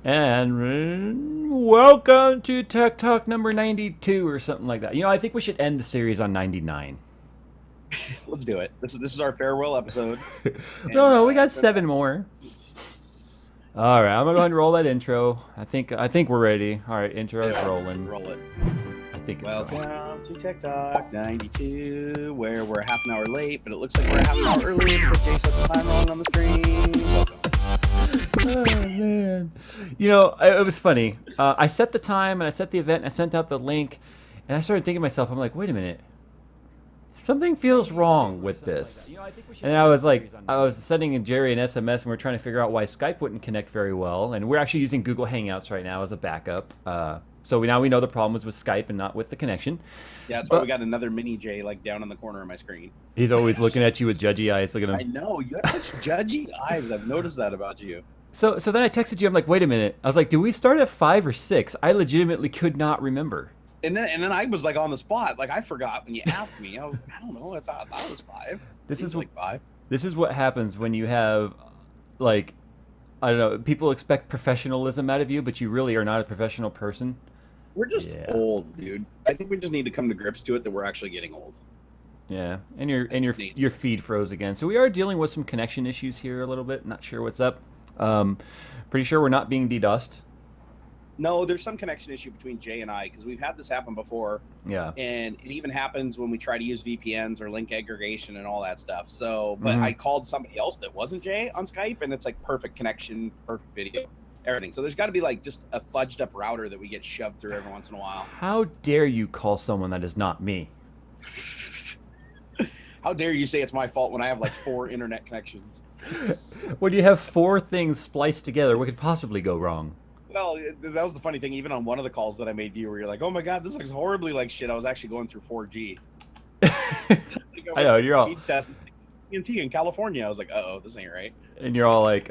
And welcome to Tech Talk number 92 or something like that. I think we should end the series on 99. Let's do it. This is our farewell episode. And No, we got it's been 7 more. All right, I'm going to go ahead and roll that intro. I think we're ready. All right, intro's rolling. roll it. I think it's rolling. Welcome to Tech Talk 92, where we're half an hour late, but it looks like we're half an hour early because Jay set the time wrong on the screen. Welcome. Oh, man. It was funny. I set the time and I set the event and I sent out the link and I started thinking to myself, I'm like, wait a minute. Something feels wrong with this. And I was sending Jerry an SMS and we're trying to figure out why Skype wouldn't connect very well. And we're actually using Google Hangouts right now as a backup. So now we know the problem was with Skype and not with the connection. Yeah, that's why we got another mini Jay down in the corner of my screen. He's always looking at you with judgy eyes. Look at him. I know, you have such judgy eyes. I've noticed that about you. So then I texted you. I'm like, wait a minute. I was like, do we start at 5 or 6? I legitimately could not remember. And then I was like on the spot. Like I forgot when you asked me. I don't know. I thought it was 5. This is like 5. This is what happens when you have, like, I don't know, people expect professionalism out of you, but you really are not a professional person. We're just old, dude. I think we just need to come to grips to it that we're actually getting old. Yeah, and your feed froze again. So we are dealing with some connection issues here a little bit. Not sure what's up. Pretty sure we're not being DDoSed. No, there's some connection issue between Jay and I because we've had this happen before. Yeah. And it even happens when we try to use VPNs or link aggregation and all that stuff. So, but I called somebody else that wasn't Jay on Skype and it's like perfect connection, perfect video, everything. So there's got to be like just a fudged up router that we get shoved through every once in a while. How dare you call someone that is not me? How dare you say it's my fault when I have like 4 internet connections? When you have 4 things spliced together, what could possibly go wrong? Well, that was the funny thing. Even on one of the calls that I made to you, where you're like, "Oh my god, this looks horribly like shit." I was actually going through 4G. I know you're all TNT in California. I was like, "Oh, this ain't right." And you're all like,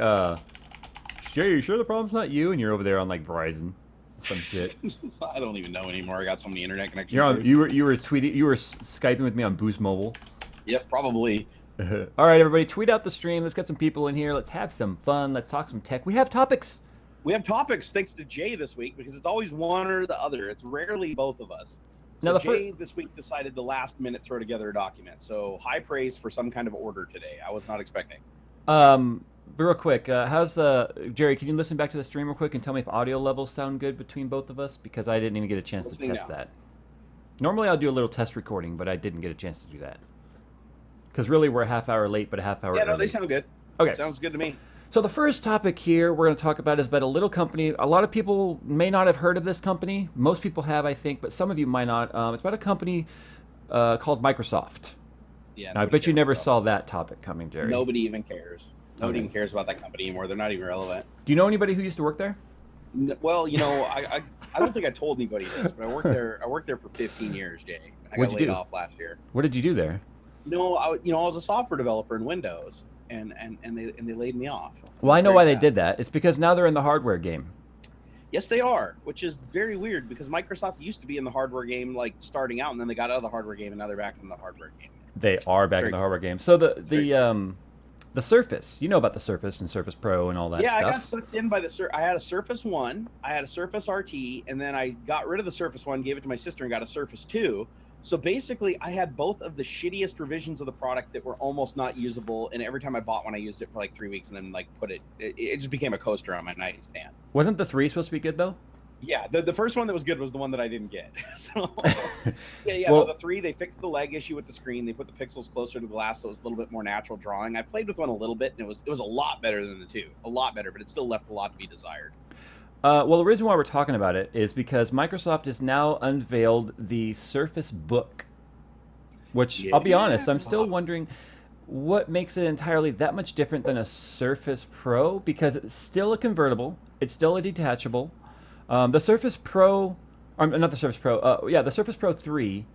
"Jay, you sure the problem's not you?" And you're over there on like Verizon, some shit. I don't even know anymore. I got so many internet connections. You were skyping with me on Boost Mobile. Yep, probably. All right, everybody, tweet out the stream. Let's get some people in here. Let's have some fun. Let's talk some tech. We have topics. We have topics thanks to Jay this week because it's always one or the other. It's rarely both of us. So now, Jay this week decided the last minute throw together a document. So high praise for some kind of order today. I was not expecting. Real quick, how's Jerry? Can you listen back to the stream real quick and tell me if audio levels sound good between both of us? Because I didn't even get a chance to test that. Normally, I'll do a little test recording, but I didn't get a chance to do that. Because really, we're a half hour late, but a half hour. Yeah, no, early. they sound good. Okay, sounds good to me. So the first topic here we're going to talk about is about a little company. A lot of people may not have heard of this company. Most people have, I think, but some of you might not. It's about a company called Microsoft. Yeah. Now, I bet you never saw that topic coming, Jerry. Nobody even cares. Nobody even cares about that company anymore. They're not even relevant. Do you know anybody who used to work there? Well, I don't think I told anybody this, but I worked there. I worked there for 15 years, Jay. I got laid off last year. What did you do there? I was a software developer in Windows. And they laid me off. Well, I know why they did that. It's because now they're in the hardware game. Yes, they are, which is very weird because Microsoft used to be in the hardware game, like starting out, and then they got out of the hardware game, and now they're back in the hardware game. They are back in the hardware game. So the Surface, you know about the Surface and Surface Pro and all that stuff. Yeah, I got sucked in by I had a Surface 1, I had a Surface RT, and then I got rid of the Surface 1, gave it to my sister, and got a Surface 2. So basically, I had both of the shittiest revisions of the product that were almost not usable. And every time I bought one, I used it for like 3 weeks and then like it just became a coaster on my nightstand. Wasn't the 3 supposed to be good though? Yeah, the first one that was good was the one that I didn't get. So Well, the 3, they fixed the leg issue with the screen. They put the pixels closer to the glass, so it was a little bit more natural drawing. I played with one a little bit, and it was a lot better than the 2, a lot better, but it still left a lot to be desired. Well, the reason why we're talking about it is because Microsoft has now unveiled the Surface Book, which I'll be honest, I'm still wondering what makes it entirely that much different than a Surface Pro, because it's still a convertible, it's still a detachable. The Surface Pro, not the Surface Pro, the Surface Pro 3,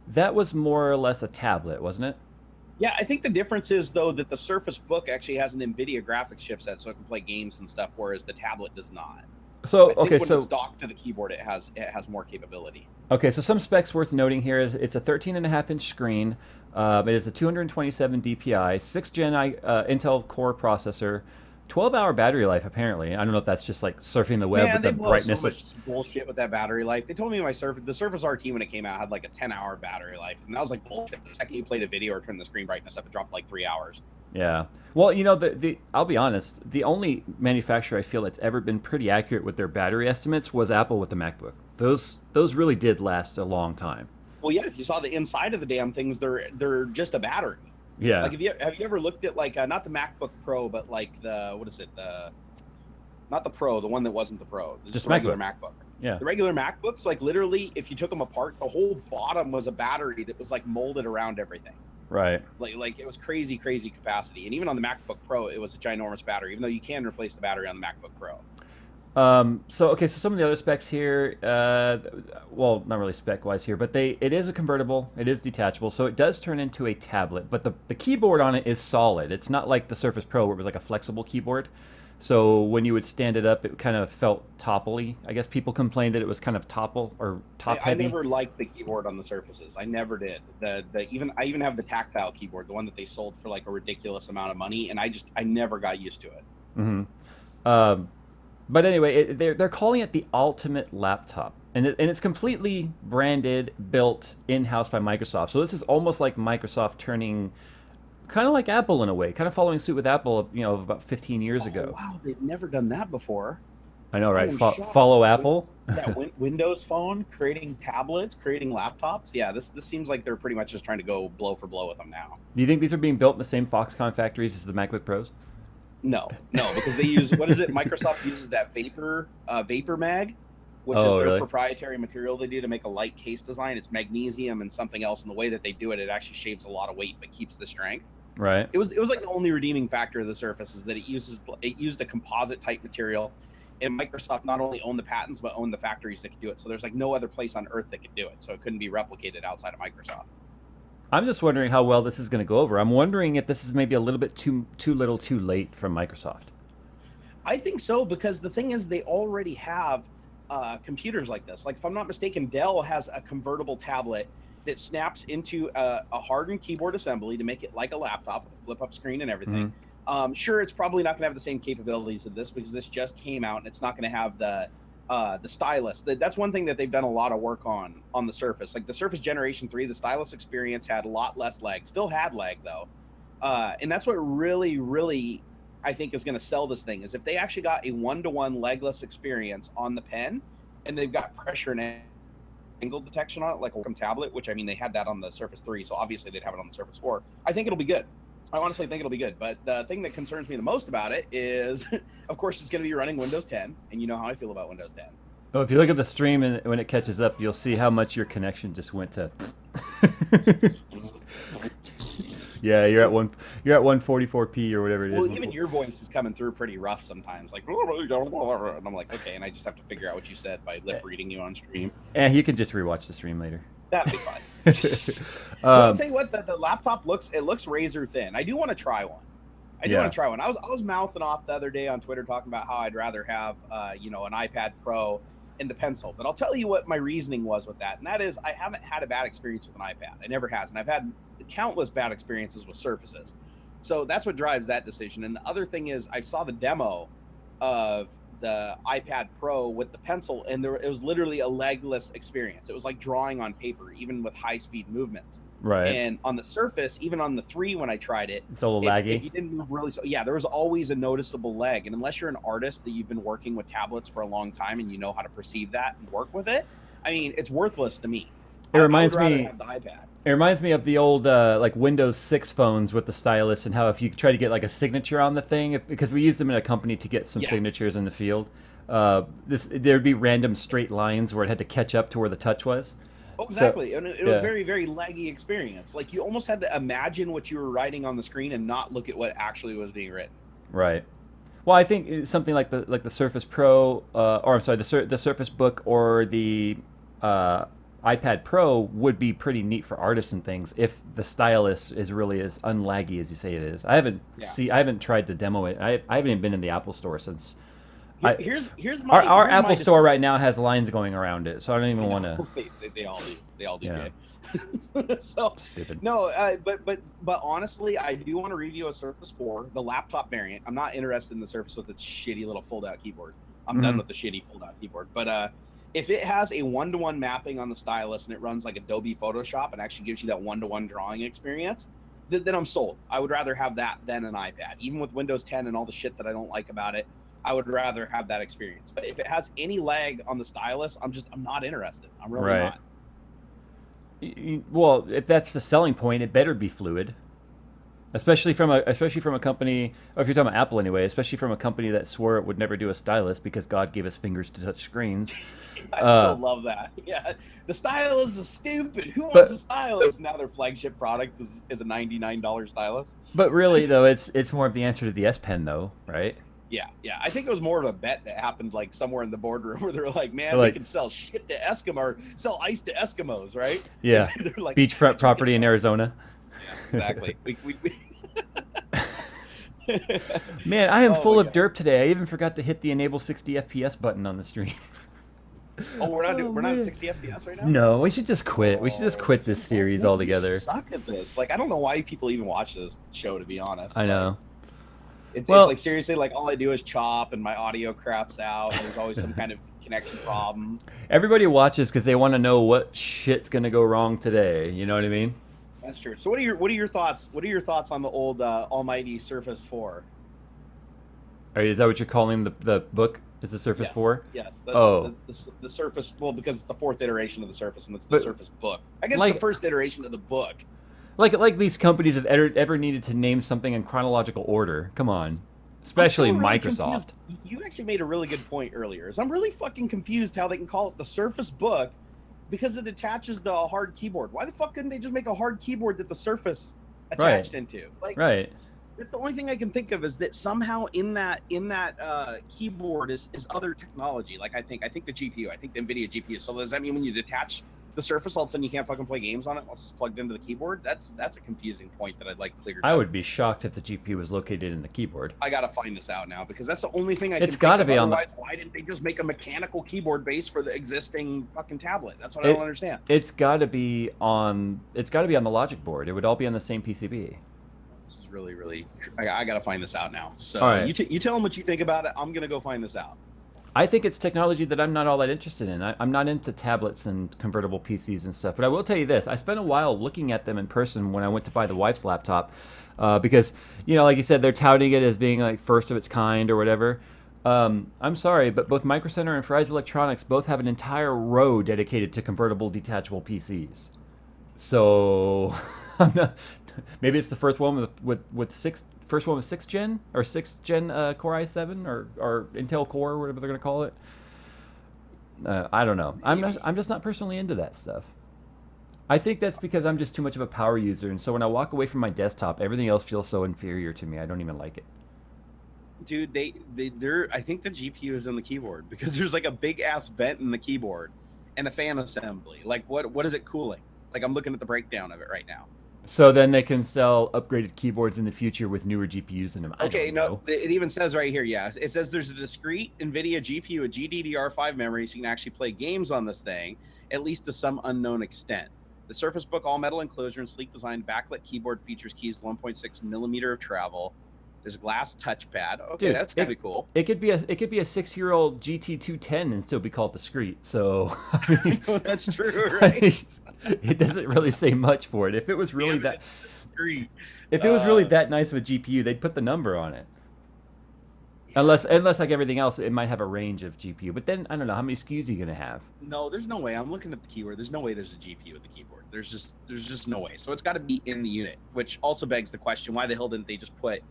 that was more or less a tablet, wasn't it? Yeah, I think the difference is, though, that the Surface Book actually has an NVIDIA graphics chipset, so it can play games and stuff, whereas the tablet does not. So when it's docked to the keyboard, it has more capability. Okay, so some specs worth noting here is it's a 13.5-inch screen. It is a 227 DPI, 6th gen Intel Core processor, 12-hour battery life, apparently. I don't know if that's just like surfing the web Man, with they the blow so brightness. much bullshit with that battery life. They told me the Surface RT when it came out had like a 10-hour battery life, and that was like bullshit. The second you played a video or turned the screen brightness up, it dropped like 3 hours. Yeah. Well, the I'll be honest, the only manufacturer I feel that's ever been pretty accurate with their battery estimates was Apple with the MacBook. Those really did last a long time. Well, yeah, if you saw the inside of the damn things, they're just a battery. Yeah. Like, have you ever looked at like not the MacBook Pro, but like the what is it the not the Pro, the one that wasn't the Pro, just the regular MacBook. Yeah. The regular MacBooks, like literally, if you took them apart, the whole bottom was a battery that was like molded around everything. Right. Like it was crazy capacity, and even on the MacBook Pro, it was a ginormous battery. Even though you can replace the battery on the MacBook Pro. So some of the other specs here, well, not really spec wise here, but it is a convertible, it is detachable, so it does turn into a tablet. But the keyboard on it is solid. It's not like the Surface Pro where it was like a flexible keyboard. So when you would stand it up, it kind of felt topply. I guess people complained that it was kind of top heavy. I never liked the keyboard on the Surfaces. I never did. I even have the tactile keyboard, the one that they sold for like a ridiculous amount of money, and I never got used to it. Mm-hmm. But anyway, they're calling it the ultimate laptop, and it's completely branded, built in-house by Microsoft. So this is almost like Microsoft turning, kind of like Apple in a way, kind of following suit with Apple, about 15 years ago. Wow, they've never done that before. I know, right? Follow Apple. Yeah, Windows Phone, creating tablets, creating laptops. Yeah, this seems like they're pretty much just trying to go blow for blow with them now. Do you think these are being built in the same Foxconn factories as the MacBook Pros? No, because they use what is it? Microsoft uses that Vapor Mag, which is their proprietary material they do to make a light case design. It's magnesium and something else, and the way that they do it, it actually shaves a lot of weight but keeps the strength. Right. It was like the only redeeming factor of the Surface is that it used a composite type material, and Microsoft not only owned the patents but owned the factories that could do it. So there's like no other place on earth that could do it. So it couldn't be replicated outside of Microsoft. I'm just wondering how well this is going to go over. I'm wondering if this is maybe a little bit too little too late from Microsoft. I think so, because the thing is they already have computers like this. Like, if I'm not mistaken, Dell has a convertible tablet that snaps into a hardened keyboard assembly to make it like a laptop with a flip-up screen and everything. Mm-hmm. Sure, it's probably not going to have the same capabilities of this because this just came out, and it's not going to have the stylus. That's one thing that they've done a lot of work on the Surface. Like the Surface Generation 3, the stylus experience had a lot less lag. Still had lag though, and that's what really I think is going to sell this thing, is if they actually got a one-to-one legless experience on the pen, and they've got pressure and angle detection on it, like a tablet. Which, I mean, they had that on the Surface 3, so obviously they'd have it on the Surface 4. I think it'll be good. I honestly think it'll be good, but the thing that concerns me the most about it is, of course, it's going to be running Windows 10, and you know how I feel about Windows 10. Oh, if you look at the stream and when it catches up, you'll see how much your connection just went to. Yeah, you're at 144p or whatever it is. Well, even your voice is coming through pretty rough sometimes, like, and I'm like, okay, and I just have to figure out what you said by lip reading you on stream. And you can just rewatch the stream later. That'd be fun. I'll tell you what, the laptop looks razor thin. I do want to try one. I was mouthing off the other day on Twitter talking about how I'd rather have an iPad Pro and the pencil. But I'll tell you what my reasoning was with that, and that is I haven't had a bad experience with an iPad. I never has, and I've had countless bad experiences with Surfaces. So that's what drives that decision. And the other thing is I saw the demo of the iPad Pro with the pencil, and it was literally a legless experience. It was like drawing on paper, even with high-speed movements. Right. And on the Surface, even on the 3 when I tried it, it's a little laggy. If you didn't move really, there was always a noticeable lag. And unless you're an artist that you've been working with tablets for a long time and you know how to perceive that and work with it, I mean, it's worthless to me. It reminds me. Have the iPad. It reminds me of the old like Windows 6 phones with the stylus, and how if you try to get like a signature on the thing, because we used them in a company to get some signatures in the field, there'd be random straight lines where it had to catch up to where the touch was. Oh, exactly. And it was very, very laggy experience. Like, you almost had to imagine what you were writing on the screen and not look at what actually was being written. Right. Well, I think something like the Surface Pro, or I'm sorry, the Surface Book or the iPad Pro would be pretty neat for artists and things if the stylus is really as unlaggy as you say it is. I haven't tried to demo it. I haven't even been in the Apple Store since. Here's our Apple Store right now has lines going around it, so I don't even want to. They all do. They all do. Yeah. So Stupid. no, but honestly, I do want to review a Surface 4, the laptop variant. I'm not interested in the Surface with its shitty little fold-out keyboard. I'm done with the shitty fold-out keyboard. But if it has a one-to-one mapping on the stylus and it runs like Adobe Photoshop and actually gives you that one-to-one drawing experience, then I'm sold. I would rather have that than an iPad. Even with Windows 10 and all the shit that I don't like about it, I would rather have that experience. But if it has any lag on the stylus, I'm not interested. I'm really Right. not. Well, if that's the selling point, it better be fluid. Especially from a company, or if you're talking about Apple anyway, especially from a company that swore it would never do a stylus because God gave us fingers to touch screens. I still love that. Yeah, the stylus is stupid. Who wants But- a stylus? Now their flagship product is a $99 stylus. But really, though, it's more of the answer to the S Pen, though, right? Yeah. I think it was more of a bet that happened like somewhere in the boardroom where they're like, man, Like- we can sell shit to Eskimo or sell ice to Eskimos, right? Yeah. They're like, Beachfront property in Arizona. Yeah, exactly. Man, I am Oh full my of God. derp today. I even forgot to hit the enable 60 FPS button on the stream. Oh, we're not at man. 60 FPS right now. No, we should just quit. We should just quit this series Man, altogether. We suck at this. Like, I don't know why people even watch this show. To be honest, I know. It's Well- like seriously, like all I do is chop, and my audio craps out. And there's always some kind of connection problem. Everybody watches because they want to know what shit's gonna go wrong today. You know what I mean? That's true. So, what are your thoughts? What are your thoughts on the old almighty Surface 4? Is that what you're calling the book? Is the Surface Yes. 4? Yes. Oh. The Surface. Well, because it's the fourth iteration of the Surface, and it's the But- Surface book. I guess like- it's the first iteration of the book. Like these companies have ever needed to name something in chronological order. Come on. Especially I'm still really Microsoft. confused. You actually made a really good point earlier. Is I'm really fucking confused how they can call it the Surface Book because it attaches to a hard keyboard. Why the fuck couldn't they just make a hard keyboard that the Surface attached into? Like, Right. that's the only thing I can think of is that somehow in that keyboard is other technology. Like I think the GPU, I think the NVIDIA GPU. So does that mean when you detach the Surface, all of a sudden you can't fucking play games on it unless it's plugged into the keyboard? That's a confusing point that I'd like cleared I up. would be shocked if the GPU was located in the keyboard. I gotta find this out now because that's the only thing I It's can gotta think of. be on the- Otherwise, why didn't they just make a mechanical keyboard base for the existing fucking tablet? That's what I don't understand. It's got to be on. It's got to be on the logic board. It would all be on the same PCB. This is really. I gotta find this out now. So All right. you tell them what you think about it. I'm gonna go find this out. I think it's technology that I'm not all that interested in. I'm not into tablets and convertible PCs and stuff. But I will tell you this: I spent a while looking at them in person when I went to buy the wife's laptop, because like you said, they're touting it as being like first of its kind or whatever. I'm sorry, but both Micro Center and Fry's Electronics both have an entire row dedicated to convertible detachable PCs. So I'm not, maybe it's the first one with first one with 6th gen or 6th gen Core i7 or Intel Core or whatever they're gonna call it. I don't know. I'm just not personally into that stuff. I think that's because I'm just too much of a power user, and so when I walk away from my desktop, everything else feels so inferior to me. I don't even like it. Dude, they're. I think the GPU is in the keyboard because there's like a big ass vent in the keyboard and a fan assembly. Like what is it cooling? Like I'm looking at the breakdown of it right now. So then they can sell upgraded keyboards in the future with newer GPUs in them. I Okay, don't no, know. it even says right here, yes. It says there's a discrete NVIDIA GPU, a GDDR5 memory, so you can actually play games on this thing, at least to some unknown extent. The Surface Book all-metal enclosure and sleek design backlit keyboard features keys 1.6 millimeter of travel. There's a glass touchpad. Okay, Dude, that's kind of cool. It could be a 6-year-old GT210 and still be called discrete. So I mean, That's true, right? it doesn't really say much for it. If it was really Damn that, it, discrete. if it was really that nice of a GPU, they'd put the number on it. Unless like everything else, it might have a range of GPU. But then I don't know how many SKUs are you gonna have. No, there's no way. I'm looking at the keyword. There's no way there's a GPU with the keyboard. There's just no way. So it's got to be in the unit, which also begs the question: why the hell didn't they just put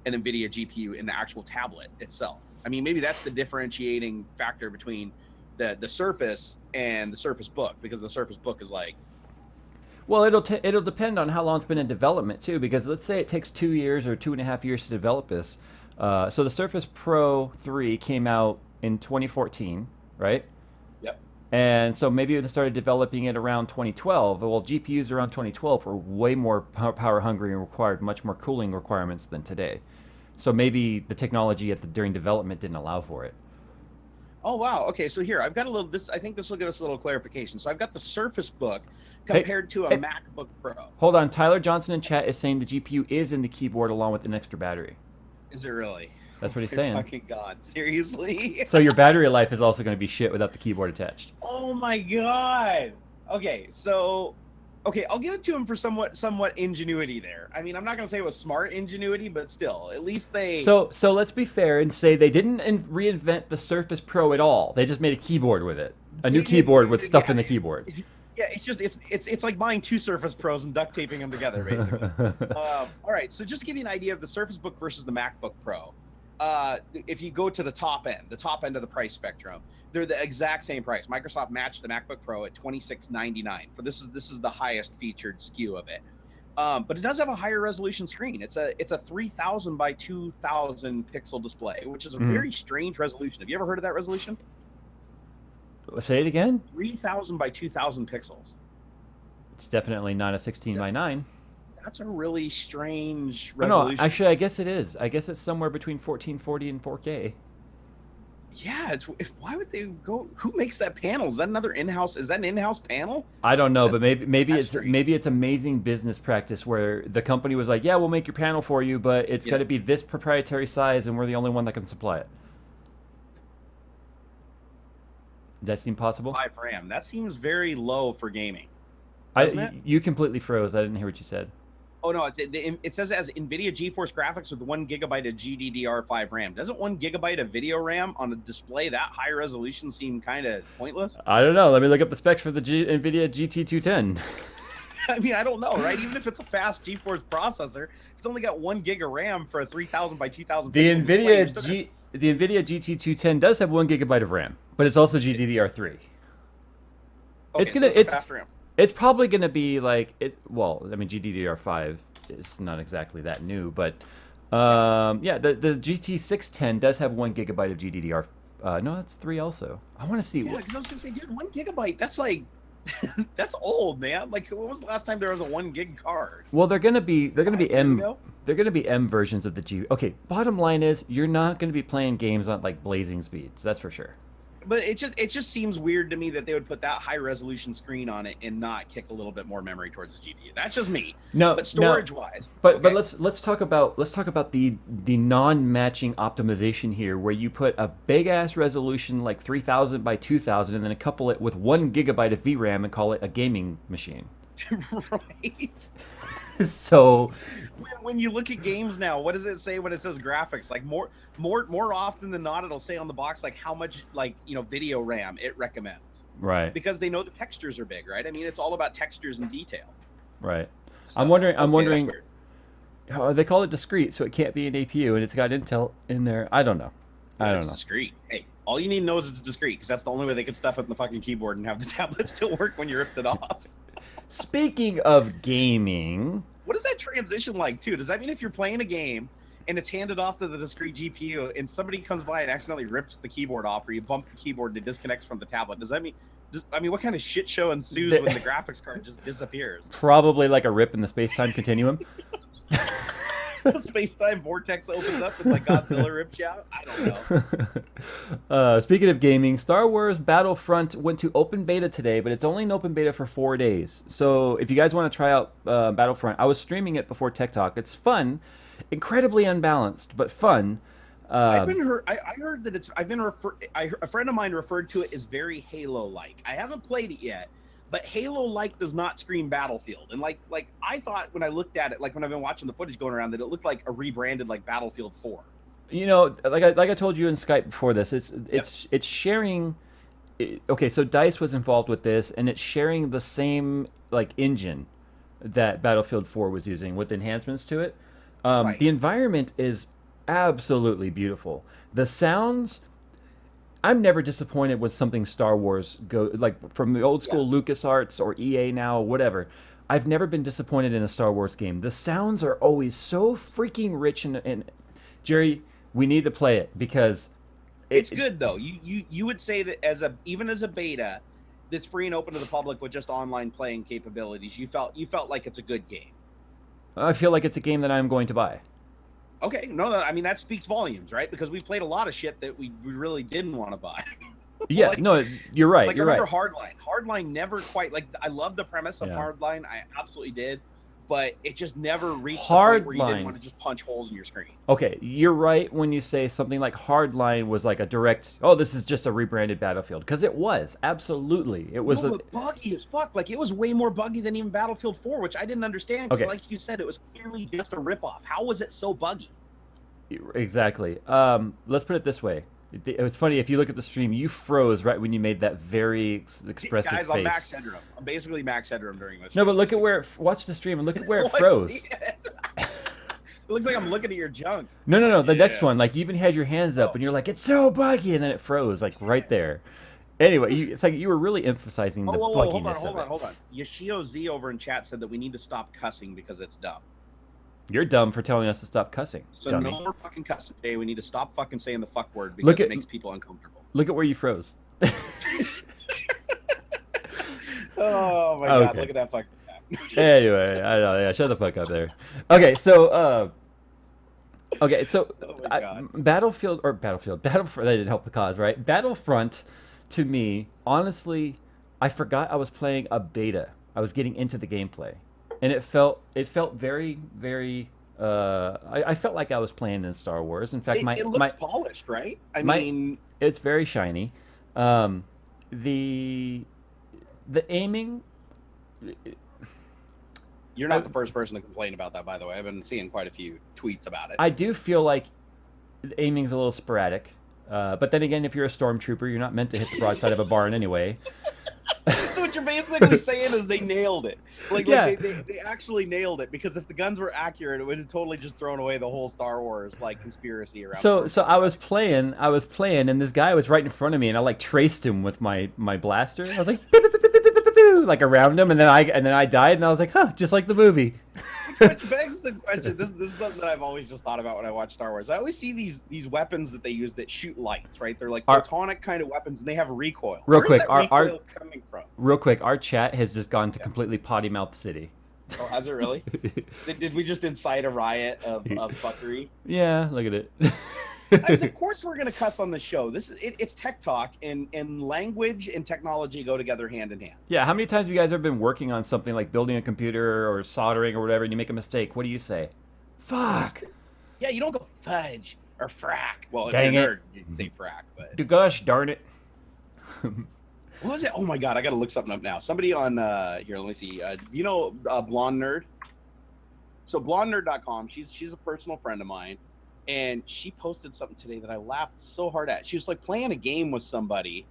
an NVIDIA GPU in the actual tablet itself? I mean, maybe that's the differentiating factor between the Surface and the Surface Book, because the Surface Book is like, Well, it'll depend on how long it's been in development too. Because let's say it takes 2 years or 2.5 years to develop this. So the Surface Pro 3 came out in 2014, right? yep. And so maybe they started developing it around 2012. Well, GPUs around 2012 were way more power hungry and required much more cooling requirements than today. So maybe the technology during development didn't allow for it. Oh wow. Okay, so here I've got a little. This I think this will give us a little clarification. So I've got the Surface Book Hey, compared to a hey, MacBook Pro. hold on. Tyler Johnson in chat is saying the GPU is in the keyboard along with an extra battery. Is it really? That's what he's Oh my saying. fucking god! Seriously? So your battery life is also going to be shit without the keyboard attached. Oh my god. Okay, so I'll give it to him for somewhat ingenuity there. I mean, I'm not gonna say it was smart ingenuity, but still, at least they. So let's be fair and say they didn't reinvent the Surface Pro at all. They just made a keyboard with it, a new keyboard with stuff in the keyboard. Yeah, it's like buying two Surface Pros and duct taping them together, basically. All right, so just to give you an idea of the Surface Book versus the MacBook Pro, if you go to the top end of the price spectrum, they're the exact same price. Microsoft matched the MacBook Pro at $26.99. For this is the highest featured SKU of it. But it does have a higher resolution screen. It's a 3000 by 2000 pixel display, which is a very strange resolution. Have you ever heard of that resolution? Say it again. 3000 by 2000 pixels. It's definitely not a 16 by 9. That's a really strange No, resolution. actually, I guess it is. I guess it's somewhere between 1440 and 4K. Yeah, why would they go? Who makes that panel? Is that another in-house? Is that an in-house panel? I don't know, but maybe it's amazing business practice where the company was like, yeah, we'll make your panel for you, but it's got to be this proprietary size, and we're the only one that can supply it. Does that seem possible? 5 RAM. That seems very low for gaming. You completely froze. I didn't hear what you said. Oh no, it says it has NVIDIA GeForce graphics with 1 gigabyte of GDDR5 RAM. Doesn't 1 gigabyte of video RAM on a display that high resolution seem kind of pointless? I don't know. Let me look up the specs for the NVIDIA GT210. I mean, I don't know, right? Even if it's a fast GeForce processor, it's only got 1 gig of RAM for a 3000 by 2000 The pixel display. The NVIDIA GT210 does have 1 gigabyte of RAM, but it's also GDDR3. Okay, fast RAM. It's probably gonna be like well, I mean GDDR5 is not exactly that new, but yeah, the GT610 does have 1 gigabyte of GDDR. No, that's 3 also. I want to see. Yeah, because I was gonna say, dude, 1 gigabyte. That's like that's old, man. Like, when was the last time there was a 1 gig card? Well, they're gonna be M versions of the G. Okay, bottom line is you're not gonna be playing games on like blazing speeds. That's for sure. But it just seems weird to me that they would put that high resolution screen on it and not kick a little bit more memory towards the GPU. That's just me. No, but storage wise. But let's talk about the non-matching optimization here, where you put a big ass resolution like 3000 by 2000 and then couple it with 1 gigabyte of VRAM and call it a gaming machine. Right. So when you look at games now, what does it say when it says graphics? Like more often than not, it'll say on the box like how much video RAM it recommends. Right. Because they know the textures are big, right? I mean, it's all about textures and detail. Right. So, I'm wondering. They call it discrete, so it can't be an APU, and it's got Intel in there. I don't know. It's discrete. Hey, all you need to know is it's discrete, because that's the only way they could stuff it in the fucking keyboard and have the tablet still work when you ripped it off. Speaking of gaming, what is that transition like too? Does that mean if you're playing a game and it's handed off to the discrete GPU and somebody comes by and accidentally rips the keyboard off, or you bump the keyboard and it disconnects from the tablet, does that mean what kind of shit show ensues when the graphics card just disappears? Probably like a rip in the space-time continuum. The space-time vortex opens up and like Godzilla rips you out. I don't know. Speaking of gaming, Star Wars Battlefront went to open beta today, but it's only in open beta for 4 days. So if you guys want to try out Battlefront, I was streaming it before Tech Talk. It's fun, incredibly unbalanced, but fun. I heard that it's. A friend of mine referred to it as very Halo-like. I haven't played it yet. But Halo-like does not scream Battlefield, and like I thought when I looked at it, like when I've been watching the footage going around, that it looked like a rebranded like Battlefield 4. You know, like I told you in Skype before this, it's sharing. Okay, so DICE was involved with this, and it's sharing the same like engine that Battlefield 4 was using with enhancements to it. Right. The environment is absolutely beautiful. The sounds. I'm never disappointed with something Star Wars like from the old school LucasArts or EA now, whatever. I've never been disappointed in a Star Wars game. The sounds are always so freaking rich, and Jerry, we need to play it because it's good though. You would say that even as a beta that's free and open to the public with just online playing capabilities, you felt like it's a good game. I feel like it's a game that I'm going to buy. Okay, no, I mean that speaks volumes, right? Because we played a lot of shit that we really didn't want to buy. Yeah, Like, no, you're right. like You're right. remember Hardline? Hardline never quite like. I love the premise of Yeah. Hardline. I absolutely did, but it just never reached the point where you didn't Hardline. want to just punch holes in your screen. Okay, you're right when you say something like Hardline was like a direct, oh, this is just a rebranded Battlefield. Because it was. Absolutely. It was. No, but buggy as fuck. Like, it was way more buggy than even Battlefield 4, which I didn't understand. Because, Okay. like you said, it was clearly just a ripoff. How was it so buggy? Exactly. Let's put it this way. It was funny, if you look at the stream, you froze right when you made that very expressive Guys, face. I'm max headroom. I'm basically max headroom during this. No, but look at where watch the stream and look at where it I froze. see it. It looks like I'm looking at your junk. No. The next Yeah. one, like you even had your hands up and you're like, it's so buggy, and then it froze like right there. Anyway, it's like you were really emphasizing the bugginess of it. Hold on. Yoshio Z over in chat said that we need to stop cussing because it's dumb. You're dumb for telling us to stop cussing, So dummy. no more fucking cussing today. We need to stop fucking saying the fuck word because Look at- it makes people uncomfortable. Look at where you froze. Oh my Okay. god, look at that fucking Anyway, I know. Yeah, shut the fuck up there. Okay, so Oh my god. Battlefront. That didn't help the cause, right? Battlefront, to me, honestly, I forgot I was playing a beta. I was getting into the gameplay, and it felt very, very. I felt like I was playing in Star Wars. In fact, It looked polished, right? I mean, it's very shiny. The aiming. you're not the first person to complain about that, by the way. I've been seeing quite a few tweets about it. I do feel like the aiming's a little sporadic. But then again, if you're a stormtrooper, you're not meant to hit the broadside of a barn anyway. So what you're basically saying is they nailed it. Like, Yeah. they actually nailed it, because if the guns were accurate, it would have totally just thrown away the whole Star Wars like conspiracy around. So I was playing, and this guy was right in front of me, and I like traced him with my blaster. I was like, like around him, and then I died, and I was like, huh, just like the movie. Which begs the question. This is something that I've always just thought about when I watch Star Wars. I always see these weapons that they use that shoot lights, right? They're like photonic kind of weapons, and they have recoil. Real Where's quick, that our recoil coming from? Real quick, our chat has just gone to completely potty mouth city. Oh, has it really? Did we just incite a riot of fuckery? Yeah, look at it. Of course we're gonna cuss on the show. It's tech talk, and language and technology go together hand in hand. Yeah, how many times have you guys ever been working on something like building a computer or soldering or whatever, and you make a mistake? What do you say? Fuck. Yeah, you don't go fudge or frack. Well, if Dang you're a it. nerd, you say frack, but Gosh darn it. what was it? Oh my god, I gotta look something up now. Somebody on here, let me see. You know Blonde Nerd? So blondenerd.com, she's a personal friend of mine, and she posted something today that I laughed so hard at. She was like playing a game with somebody,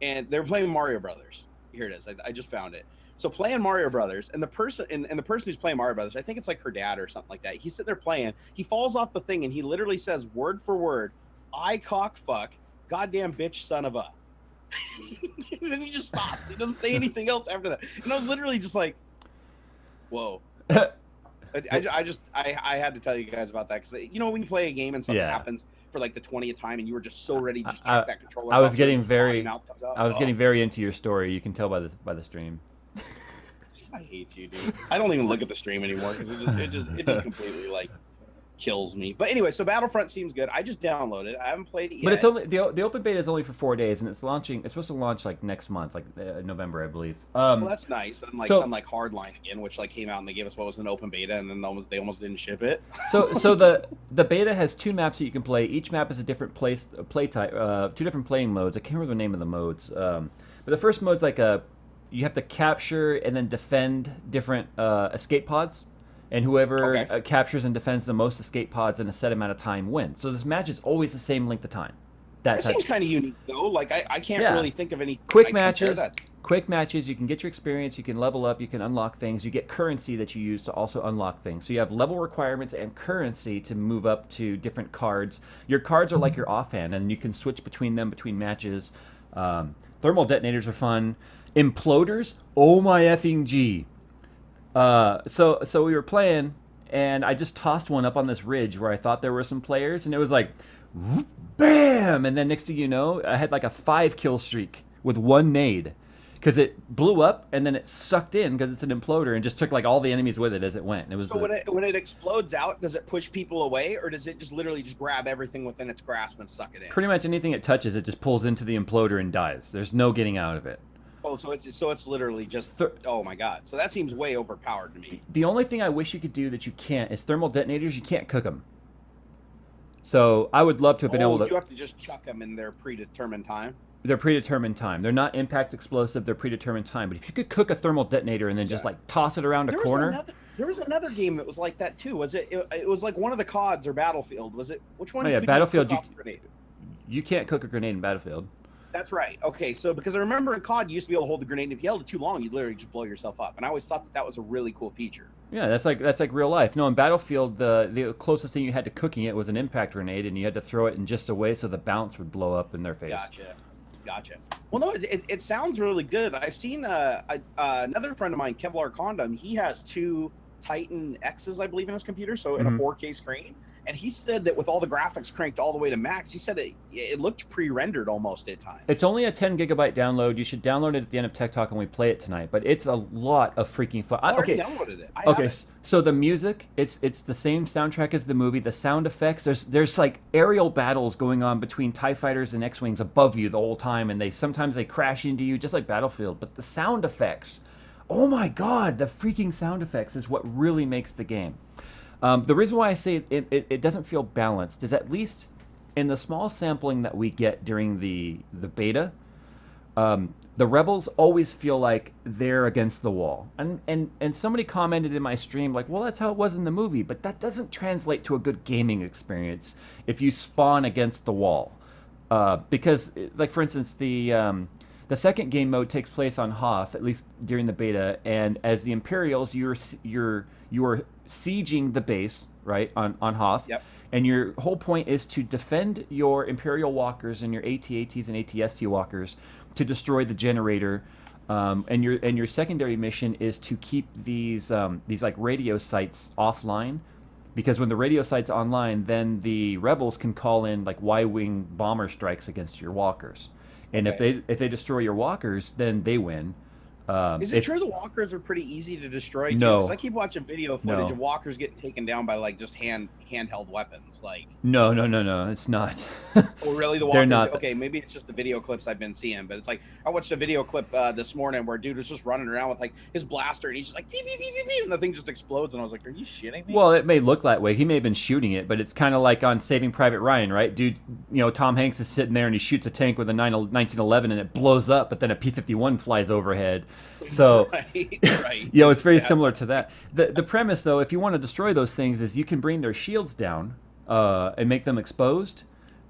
and they were playing Mario Brothers. Here it is. I just found it. So playing Mario Brothers, and the person and the person who's playing Mario Brothers, I think it's like her dad or something like that. He's sitting there playing. He falls off the thing, and he literally says word for word, "I cock fuck, goddamn bitch, son of a." And then he just stops. He doesn't say anything else after that. And I was literally just like, "Whoa." I had to tell you guys about that, because you know when you play a game and something happens for like the 20th time, and you were just so ready to just kick that controller. I was getting very into your story. You can tell by the stream. I hate you, dude. I don't even look at the stream anymore because it just completely like kills me. But anyway, so Battlefront seems good. I just downloaded it. I haven't played it yet. But it's only the open beta is only for 4 days, and it's supposed to launch like next month, like November, I believe. Well, that's nice. Unlike Hardline again, which like came out and they gave us what was an open beta, and then they almost didn't ship it. So the beta has 2 maps that you can play. Each map is a different play type, 2 different playing modes. I can't remember the name of the modes. But the first mode's like you have to capture and then defend different escape pods. And whoever captures and defends the most escape pods in a set amount of time wins. So this match is always the same length of time. That seems kind of unique, though. Like I can't really think of any quick matches. Quick matches. You can get your experience. You can level up. You can unlock things. You get currency that you use to also unlock things. So you have level requirements and currency to move up to different cards. Your cards are like your offhand, and you can switch between them between matches. Thermal detonators are fun. Imploders. Oh my effing G. So we were playing, and I just tossed one up on this ridge where I thought there were some players, and it was like, bam! And then next thing you know, I had like a 5 kill streak with 1 nade. because it blew up and then it sucked in because it's an imploder and just took like all the enemies with it as it went. It was so when it explodes out, does it push people away, or does it just literally just grab everything within its grasp and suck it in? pretty much anything it touches, it just pulls into the imploder and dies. There's no getting out of it. Oh, so it's literally just oh my god. So that seems way overpowered to me. The only thing I wish you could do that you can't is thermal detonators. You can't cook them. So I would love to have been able to. You have to just chuck them in their predetermined time. They're predetermined time. They're not impact explosive. They're predetermined time. But if you could cook a thermal detonator and then just like toss it around a corner. There was another game that was like that too. Was it? It was like one of the CODs or Battlefield. Was it? Which one? Oh yeah, Battlefield. You can't cook a grenade in Battlefield. That's right. Okay, so because I remember in COD, you used to be able to hold the grenade. If you held it too long, you'd literally just blow yourself up. And I always thought that was a really cool feature. Yeah, that's like real life. No, in Battlefield, the closest thing you had to cooking it was an impact grenade, and you had to throw it in just a way so the bounce would blow up in their face. Gotcha. Well, no, it sounds really good. I've seen another friend of mine, Kevlar Condom. He has 2 Titan X's, I believe, in his computer, so in a 4K screen. And he said that with all the graphics cranked all the way to max, he said it looked pre-rendered almost at times. It's only a 10 gigabyte download. You should download it at the end of Tech Talk when we play it tonight. But it's a lot of freaking fun. I already downloaded it. Okay, so the music, it's the same soundtrack as the movie. The sound effects, there's like aerial battles going on between TIE fighters and X-Wings above you the whole time, and sometimes they crash into you just like Battlefield. But the sound effects, oh my god, the freaking sound effects is what really makes the game. The reason why I say it doesn't feel balanced is at least in the small sampling that we get during the beta, the rebels always feel like they're against the wall. And somebody commented in my stream like, well, that's how it was in the movie, but that doesn't translate to a good gaming experience if you spawn against the wall. Because, like, for instance, the second game mode takes place on Hoth, at least during the beta, and as the Imperials, you're sieging the base, right, on Hoth. Yep. And your whole point is to defend your Imperial walkers and your AT-ATs and AT-ST walkers to destroy the generator. And your secondary mission is to keep these like radio sites offline, because when the radio site's online, then the rebels can call in like Y-wing bomber strikes against your walkers. And if they destroy your walkers, then they win. Is it true the walkers are pretty easy to destroy too? No. Because I keep watching video footage of walkers getting taken down by like just handheld weapons. Like no, it's not. Oh really? The walkers? They're not. Okay, maybe it's just the video clips I've been seeing, but it's like I watched a video clip this morning where a dude was just running around with like his blaster and he's just like beep beep beep beep beep, and the thing just explodes and I was like, are you shitting me? Well, it may look that way. He may have been shooting it, but it's kind of like on Saving Private Ryan, right? Dude, Tom Hanks is sitting there and he shoots a tank with a 1911 and it blows up, but then a P-51 flies overhead. So, right. It's very similar to that. The premise, though, if you want to destroy those things, is you can bring their shields down and make them exposed,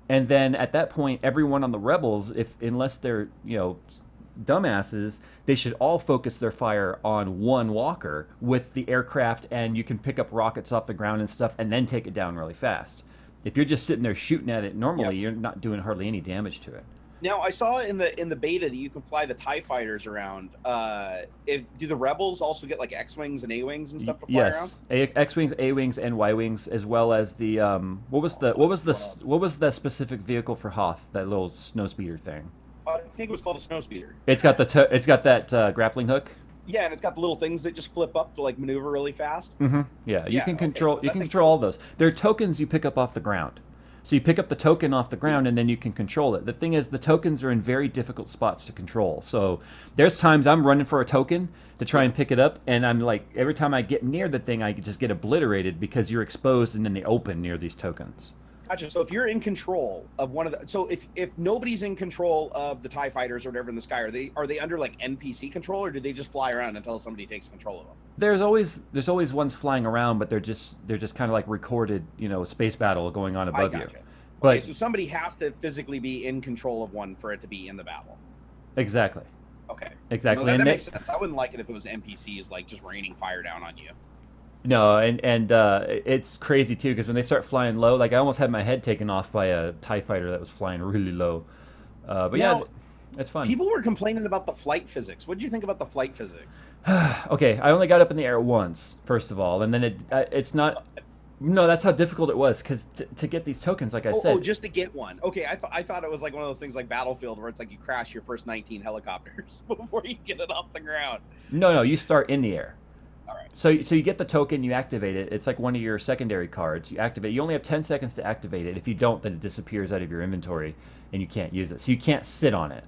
and then at that point, everyone on the rebels, unless they're dumbasses, they should all focus their fire on one walker with the aircraft, and you can pick up rockets off the ground and stuff, and then take it down really fast. If you're just sitting there shooting at it normally, you're not doing hardly any damage to it. Now I saw in the beta that you can fly the TIE fighters around. Do the rebels also get like X-wings and A-wings and stuff to fly around? Yes, X-wings, A-wings, and Y-wings, as well as the what was the specific vehicle for Hoth? That little snowspeeder thing. I think it was called a snowspeeder. It's got that grappling hook. Yeah, and it's got the little things that just flip up to like maneuver really fast. Mm-hmm. Yeah, you can control all those. They're tokens you pick up off the ground. So you pick up the token off the ground and then you can control it. The thing is, the tokens are in very difficult spots to control. So there's times I'm running for a token to try and pick it up, and I'm like, every time I get near the thing, I just get obliterated because you're exposed and then they open near these tokens. Gotcha. So if you're in control of one of the, so if nobody's in control of the TIE fighters or whatever in the sky, are they under like NPC control, or do they just fly around until somebody takes control of them? There's always ones flying around, but they're just kind of like recorded, space battle going on above you. But so somebody has to physically be in control of one for it to be in the battle. Exactly. Okay. Exactly. No, that makes sense. I wouldn't like it if it was NPCs like just raining fire down on you. No, and it's crazy too, because when they start flying low, like I almost had my head taken off by a TIE fighter that was flying really low. But now, it's fun. People were complaining about the flight physics. What did you think about the flight physics? Okay, I only got up in the air once, first of all, and then it's not. No, that's how difficult it was because to get these tokens, like I said. Oh, just to get one. Okay, I thought it was like one of those things like Battlefield where it's like you crash your first 19 helicopters before you get it off the ground. No, you start in the air. All right. So you get the token, you activate it. It's like one of your secondary cards. You activate. You only have 10 seconds to activate it. If you don't, then it disappears out of your inventory and you can't use it. So you can't sit on it.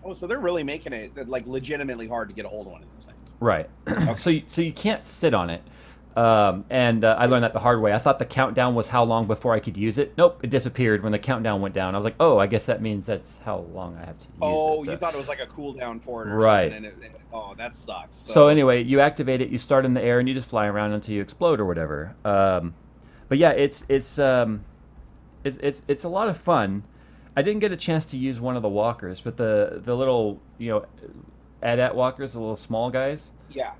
Oh, so they're really making it like legitimately hard to get a hold of one of those things. Right. Okay. So you can't sit on it. And I learned that the hard way. I thought the countdown was how long before I could use it. Nope, it disappeared when the countdown went down. I was like, oh, I guess that means that's how long I have to use it. Oh, So, you thought it was like a cooldown for it or right. something. Oh, that sucks. So anyway, you activate it, you start in the air, and you just fly around until you explode or whatever. But yeah, it's a lot of fun. I didn't get a chance to use one of the walkers, but the little AT-AT walkers, the little small guys. Yeah.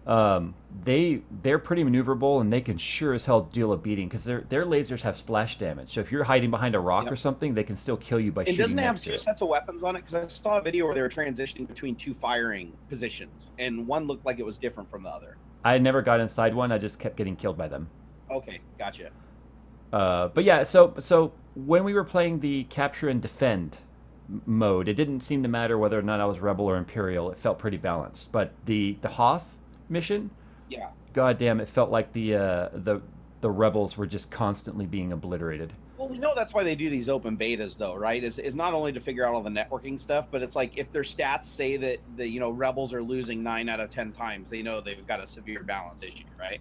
They're pretty maneuverable and they can sure as hell deal a beating because their lasers have splash damage. So if you're hiding behind a rock or something, they can still kill you by shooting. It doesn't have next two to it. sets of weapons on it because I saw a video where they were transitioning between two firing positions and one looked like it was different from the other. I never got inside one. I just kept getting killed by them. Okay, gotcha. But yeah, so when we were playing the capture and defend mode, it didn't seem to matter whether or not I was Rebel or Imperial. It felt pretty balanced. But the Hoth mission, yeah, goddamn, it felt like the Rebels were just constantly being obliterated. Well, we know that's why they do these open betas, though, right? Is not only to figure out all the networking stuff, but it's like if their stats say that the Rebels are losing 9 out of 10 times, they know they've got a severe balance issue, right?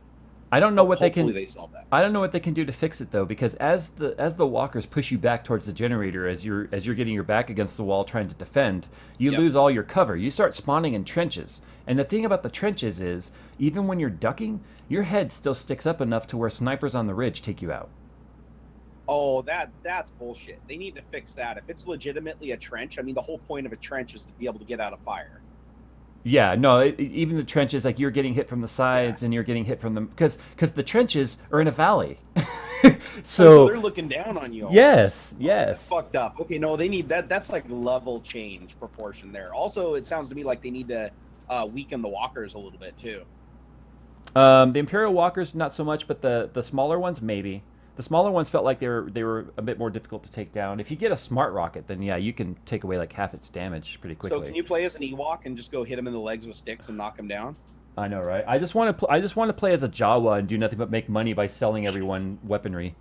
I don't know what they can. They solve that. I don't know what they can do to fix it though, because as the walkers push you back towards the generator, as you're getting your back against the wall trying to defend, you lose all your cover. You start spawning in trenches, and the thing about the trenches is, even when you're ducking, your head still sticks up enough to where snipers on the ridge take you out. Oh, that's bullshit. They need to fix that. If it's legitimately a trench, I mean, the whole point of a trench is to be able to get out of fire. Yeah, no, even the trenches, like you're getting hit from the sides and you're getting hit from them because the trenches are in a valley. So they're looking down on you. Almost. Yes. That's fucked up. Okay, no, they need that. That's like level change proportion there. Also, it sounds to me like they need to weaken the walkers a little bit too. The Imperial walkers, not so much, but the smaller ones, maybe. The smaller ones felt like they were a bit more difficult to take down. If you get a smart rocket, then yeah, you can take away like half its damage pretty quickly. So can you play as an Ewok and just go hit him in the legs with sticks and knock him down? I know, right? I just want to play as a Jawa and do nothing but make money by selling everyone weaponry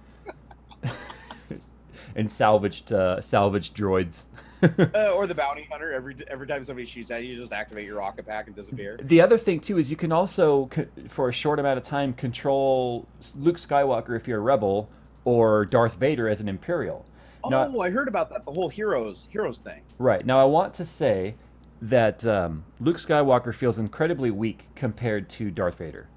and salvaged droids. Or the bounty hunter. Every time somebody shoots at you, you just activate your rocket pack and disappear. The other thing too is you can also, for a short amount of time, control Luke Skywalker if you're a rebel, or Darth Vader as an Imperial. Oh, now, I heard about that. The whole heroes thing. Right. Now I want to say that Luke Skywalker feels incredibly weak compared to Darth Vader.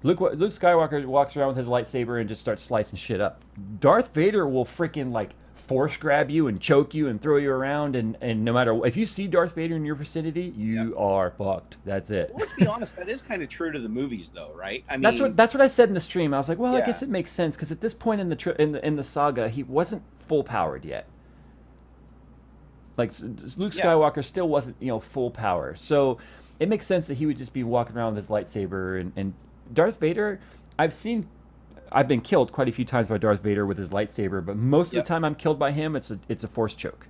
Luke Skywalker walks around with his lightsaber and just starts slicing shit up. Darth Vader will freaking like force grab you and choke you and throw you around, and no matter if you see Darth Vader in your vicinity, you are fucked. That's it. Well, let's be honest, that is kind of true to the movies, though, right? I mean, that's what I said in the stream. I was like, well, I guess it makes sense because at this point in the saga, he wasn't full powered yet. Like Luke Skywalker still wasn't full power, so it makes sense that he would just be walking around with his lightsaber and Darth Vader. I've been killed quite a few times by Darth Vader with his lightsaber, but most of the time I'm killed by him, it's a force choke.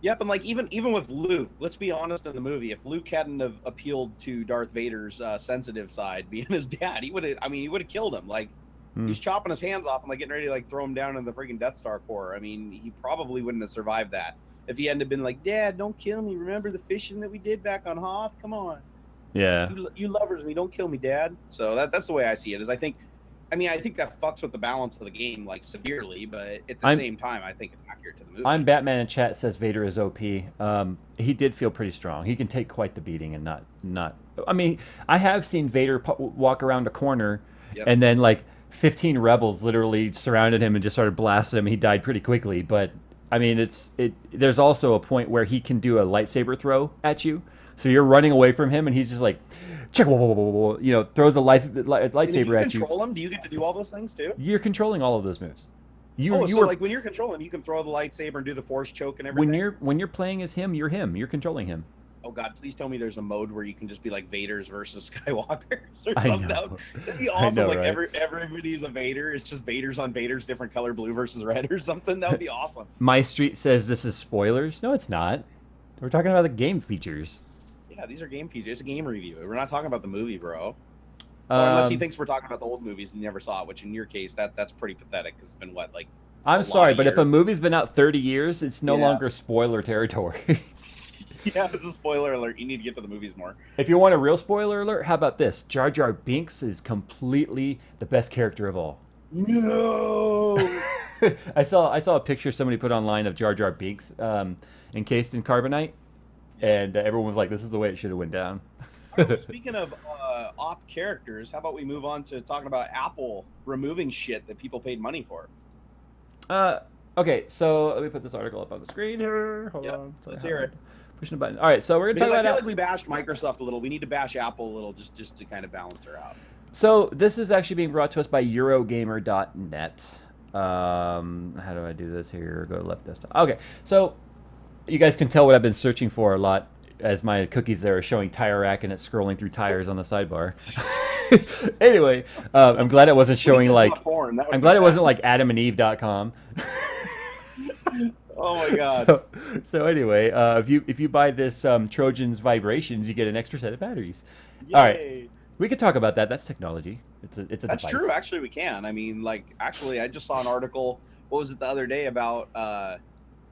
Yep, and like even with Luke, let's be honest, in the movie, if Luke hadn't have appealed to Darth Vader's sensitive side, being his dad, he would have killed him. Like he's chopping his hands off and like getting ready to like throw him down in the freaking Death Star core. I mean, he probably wouldn't have survived that if he hadn't have been like, Dad, don't kill me. Remember the fishing that we did back on Hoth? Come on. Yeah. You lovers me, don't kill me, Dad. So that's the way I see it. I think that fucks with the balance of the game like severely, but at the same time, I think it's accurate to the movie. I'm Batman in chat says Vader is OP. He did feel pretty strong. He can take quite the beating and not. I mean, I have seen Vader walk around a corner, and then like 15 rebels literally surrounded him and just started blasting him. He died pretty quickly, but I mean, there's also a point where he can do a lightsaber throw at you. So you're running away from him, and he's just like, throws a lightsaber at you. Control him? Do you get to do all those things too? You're controlling all of those moves. Like when you're controlling, you can throw the lightsaber and do the force choke and everything. When you're playing as him, you're him. You're controlling him. Oh God, please tell me there's a mode where you can just be like Vaders versus Skywalkers or I something. know. That'd be awesome. know, Like right? everybody's a Vader. It's just Vaders on Vaders, different color, blue versus red or something. That would be awesome. My street says this is spoilers. No, it's not. We're talking about the game features. Yeah, these are game features. It's a game review. We're not talking about the movie, bro. Or unless he Um, thinks we're talking about the old movies and you never saw it, which in your case, that's pretty pathetic because it's been what, like a I'm lot sorry, of but if a years? movie's been out 30 years, it's no Yeah. longer spoiler territory. Yeah, it's a spoiler alert. You need to get to the movies more. If you want a real spoiler alert, how about this? Jar Jar Binks is completely the best character of all. No. I saw a picture somebody put online of Jar Jar Binks encased in carbonite, and everyone was like, "This is the way it should have went down." Speaking of op characters, how about we move on to talking about Apple removing shit that people paid money for? Okay, so let me put this article up on the screen here. Hold Yep, on. let's hear it. Pushing a button. All right, so we're gonna Because talk I about feel like we bashed Microsoft a little. We need to bash Apple a little just to kind of balance her out. So this is actually being brought to us by Eurogamer.net. How do I do this here? Go to left desktop. Okay, so you guys can tell what I've been searching for a lot as my cookies there are showing tire rack and it's scrolling through tires on the sidebar. Anyway, I'm glad it wasn't showing like porn. That would I'm be glad it bad. wasn't like AdamandEve.com. Oh my god. So anyway, if you buy this Trojan's vibrations, you get an extra set of batteries. All right, Yay. we could talk about that. That's technology. It's a That's device. true. Actually, we can. I mean, like, actually, I just saw an article. What was it the other day about?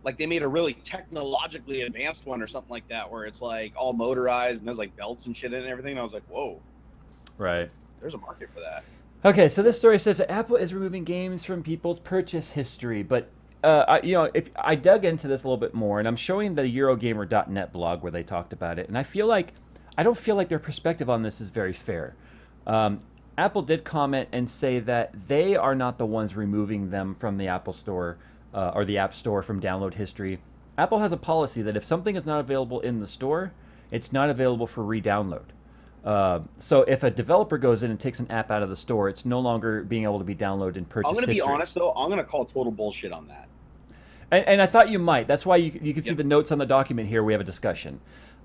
Like they made a really technologically advanced one or something like that, where it's like all motorized and there's like belts and shit in it and everything. And I was like, whoa, Right. there's a market for that. Okay, so this story says that Apple is removing games from people's purchase history, but if I dug into this a little bit more, and I'm showing the Eurogamer.net blog where they talked about it, and I don't feel like their perspective on this is very fair. Apple did comment and say that they are not the ones removing them from the Apple Store or the App Store from download history. Apple has a policy that if something is not available in the store, it's not available for re-download. So if a developer goes in and takes an app out of the store, it's no longer being able to be downloaded in purchase I'm going to be history. honest though. I'm going to call total bullshit on that. And I thought you might. That's why you can see Yep. the notes on the document here. We have a discussion.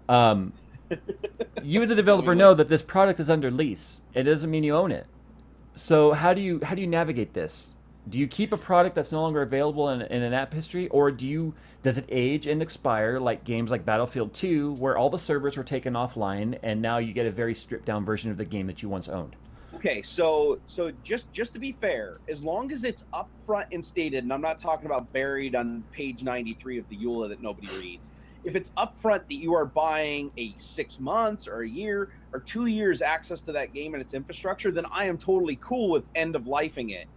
You as a developer know that this product is under lease. It doesn't mean you own it. So how do you navigate this? Do you keep a product that's no longer available in an app history, or does it age and expire like games like Battlefield 2, where all the servers were taken offline and now you get a very stripped down version of the game that you once owned? Okay, so just to be fair, as long as it's upfront and stated, and I'm not talking about buried on page 93 of the EULA that nobody reads. If it's upfront that you are buying a 6 months or a year or 2 years access to that game and its infrastructure, then I am totally cool with end of lifing it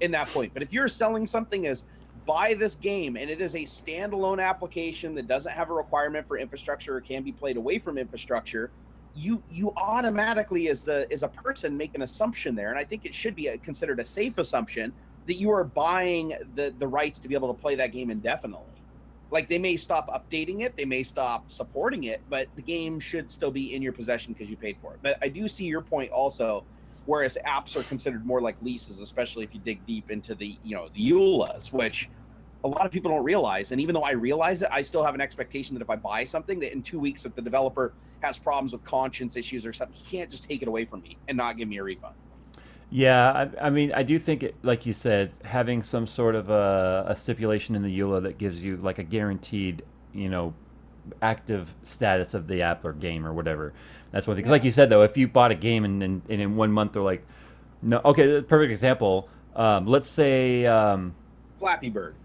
in that point. But if you're selling something as buy this game and it is a standalone application that doesn't have a requirement for infrastructure or can be played away from infrastructure, you automatically as a person make an assumption there, and I think it should be considered a safe assumption that you are buying the rights to be able to play that game indefinitely. Like they may stop updating it, they may stop supporting it, but the game should still be in your possession because you paid for it. But I do see your point also, whereas apps are considered more like leases, especially if you dig deep into the EULAs, which a lot of people don't realize. And even though I realize it, I still have an expectation that if I buy something, that in 2 weeks, if the developer has problems with conscience issues or something, he can't just take it away from me and not give me a refund. Yeah, I mean, I do think, like you said, having some sort of a stipulation in the EULA that gives you like a guaranteed, active status of the app or game or whatever. That's one thing. 'Cause like you said, though, if you bought a game and in 1 month they're like, no, okay, perfect example. Let's say, Flappy Bird.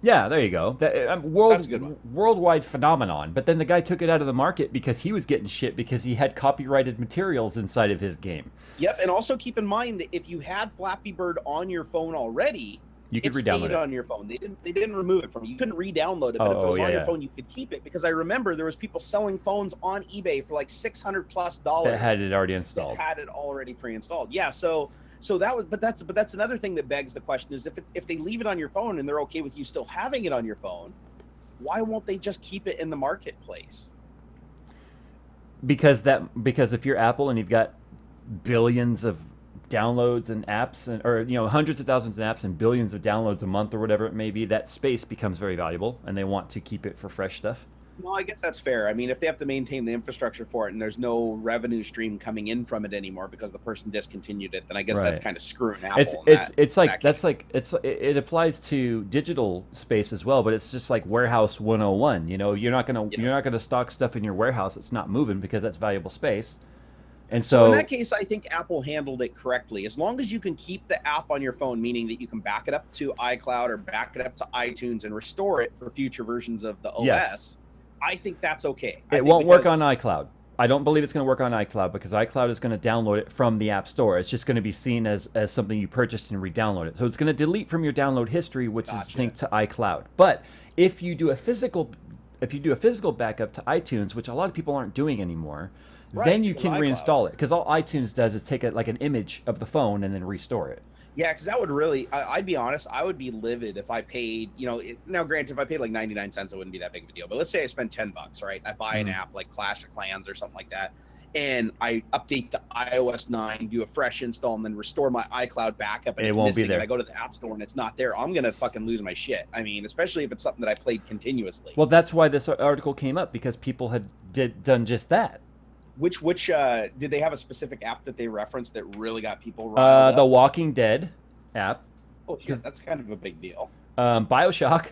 yeah, there you go. That's a good one. Worldwide phenomenon. But then the guy took it out of the market because he was getting shit because he had copyrighted materials inside of his game. Yep, and also keep in mind that if you had Flappy Bird on your phone already, You could it re-download stayed it. on your phone. They didn't remove it from you. You couldn't re-download it, but if it was on your phone, you could keep it. Because I remember there was people selling phones on eBay for like $600+ That had it already installed. Had it already pre-installed. Yeah, so that was, but that's another thing that begs the question is if they leave it on your phone and they're okay with you still having it on your phone, why won't they just keep it in the marketplace? Because if you're Apple and you've got billions of downloads and apps or hundreds of thousands of apps and billions of downloads a month or whatever it may be, that space becomes very valuable and they want to keep it for fresh stuff. No, I guess that's fair. I mean, if they have to maintain the infrastructure for it and there's no revenue stream coming in from it anymore because the person discontinued it, then I guess that's Right. kind of screwing It's Apple in it's that it's like that case. that's like it applies to digital space as well, but it's just like warehouse 101. You know, Yeah. you're not gonna stock stuff in your warehouse that's not moving because that's valuable space. And So in that so case, I think Apple handled it correctly. As long as you can keep the app on your phone, meaning that you can back it up to iCloud or back it up to iTunes and restore it for future versions of the yes, OS, I think that's okay. I it think won't work on because iCloud. I don't believe it's going to work on iCloud because iCloud is going to download it from the App Store. It's just going to be seen as something you purchased and re-download it. So it's going to delete from your download history, which is gotcha. synced to iCloud. But if you do a physical backup to iTunes, which a lot of people aren't doing anymore, then Right, you with can iCloud. reinstall it because all iTunes does is take like an image of the phone and then restore it. Yeah, because that would really, I'd be honest, I would be livid if I paid, now granted, if I paid like 99 cents, it wouldn't be that big of a deal. But let's say I spend $10, right? I buy an Mm. app like Clash of Clans or something like that, and I update the iOS 9, do a fresh install, and then restore my iCloud backup and It it's won't be missing, and I there. go to the App Store and it's not there, I'm going to fucking lose my shit. I mean, especially if it's something that I played continuously. Well, that's why this article came up because people had done just that. Which did they have a specific app that they referenced that really got people riled The up? Walking Dead app, Oh, shit, because that's kind of a big deal. Bioshock.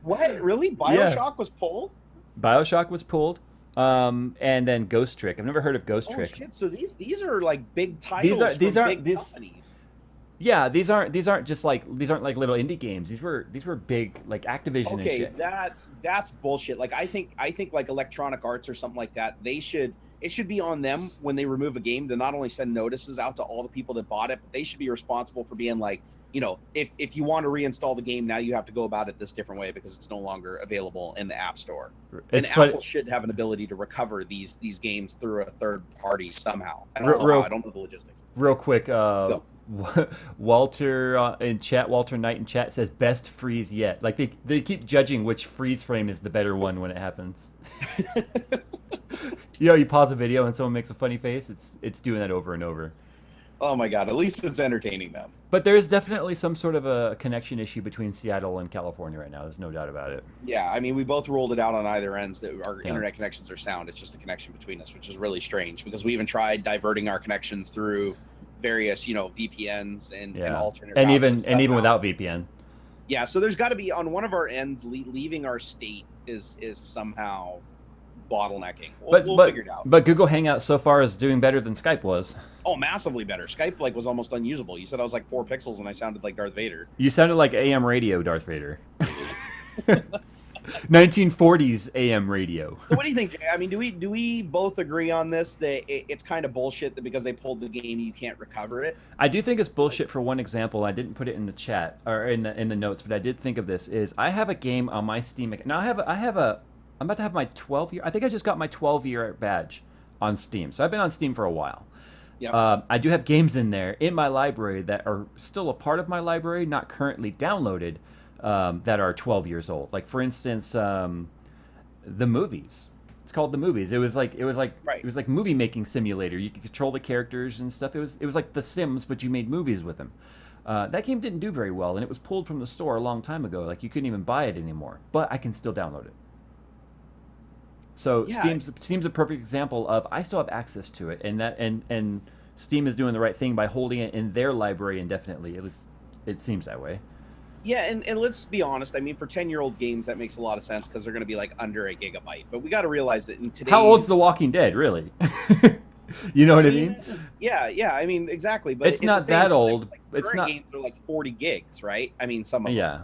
What? Really? Yeah, Bioshock was pulled? Bioshock was pulled, and then Ghost Trick. I've never heard of Ghost Oh Trick. shit! So these are like big These are titles these from aren't big these. companies. Yeah, these aren't like little indie games. These were big like Activision and Okay, shit. that's bullshit. Like I think like Electronic Arts or something like that. It should be on them when they remove a game to not only send notices out to all the people that bought it, but they should be responsible for being like, if you want to reinstall the game, now you have to go about it this different way because it's no longer available in the App Store. And It's funny. Apple should have an ability to recover these games through a third party somehow. I don't Real, know how. I real don't know the logistics. real quick. Go. Walter in chat. Walter Knight in chat says best freeze yet. Like they keep judging which freeze frame is the better one when it happens. You know, you pause a video and someone makes a funny face. It's doing that over and over. Oh my god! At least it's entertaining them. But there is definitely some sort of a connection issue between Seattle and California right now. There's no doubt about it. Yeah, I mean, we both rolled it out on either ends that our Yeah. internet connections are sound. It's just the connection between us, which is really strange because we even tried diverting our connections through various, VPNs and Yeah. alternate And routes, but even somehow, without VPN. yeah. So there's got to be on one of our ends, leaving our state is somehow bottlenecking. We'll, But we'll but figure it out. but Google Hangout so far is doing better than Skype was. Oh, massively better. Skype was almost unusable. You said I was like 4 pixels and I sounded like Darth Vader. You sounded like AM radio, Darth Vader. 1940s AM radio. So what do you think, Jay? I mean, do we both agree on this that it's kind of bullshit that because they pulled the game you can't recover it? I do think it's bullshit for one example. I didn't put it in the chat or in the notes, but I did think of this. Is I have a game on my Steam account. Now I'm about to have my 12 year. I think I just got my 12-year badge on Steam. So I've been on Steam for a while. Yep. I do have games in there in my library that are still a part of my library, not currently downloaded, that are 12 years old. Like for instance, the movies. It's called the movies. Right. It was like movie making simulator. You could control the characters and stuff. It was like The Sims, but you made movies with them. That game didn't do very well, and it was pulled from the store a long time ago. Like you couldn't even buy it anymore. But I can still download it. So Yeah. Steam's a perfect example of I still have access to it, and Steam is doing the right thing by holding it in their library indefinitely. At least it seems that way. Yeah, and let's be honest. I mean, for 10-year-old games, that makes a lot of sense because they're going to be like under a gigabyte. But we got to realize that in today's How old's The Walking Dead, really? You know what I mean? Yeah. I mean, exactly. But It's at the not same that time, old. like It's current not. games are like 40 gigs, right? I mean, some of them. Yeah,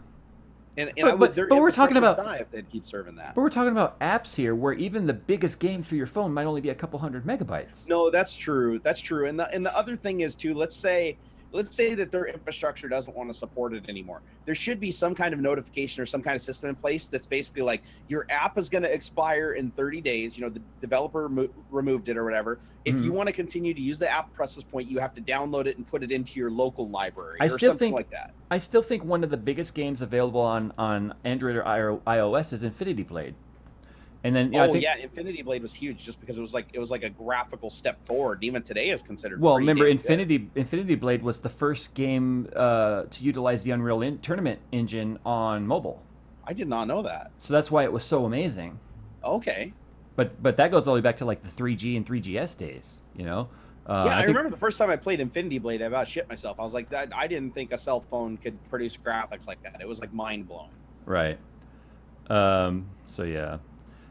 And but we're talking about die if they'd keep serving that. but we're talking about apps here, where even the biggest games for your phone might only be a couple hundred megabytes. No, that's true. That's true. And the other thing is too, let's say that their infrastructure doesn't want to support it anymore. There should be some kind of notification or some kind of system in place that's basically like your app is going to expire in 30 days. The developer removed it or whatever. If you want to continue to use the app, press this point, you have to download it and put it into your local library I or still something think like that. I still think one of the biggest games available on Android or iOS is Infinity Blade. And then I think, Infinity Blade was huge just because it was like a graphical step forward. Even today is considered. well, pretty remember damn good. Infinity Blade was the first game to utilize the Unreal Tournament engine on mobile. I did not know that. So that's why it was so amazing. Okay. But that goes all the way back to like the 3G and 3GS days, you know. Yeah, I think remember the first time I played Infinity Blade, I about shit myself. I was like, that I didn't think a cell phone could produce graphics like that. It was like mind blowing. right. So yeah,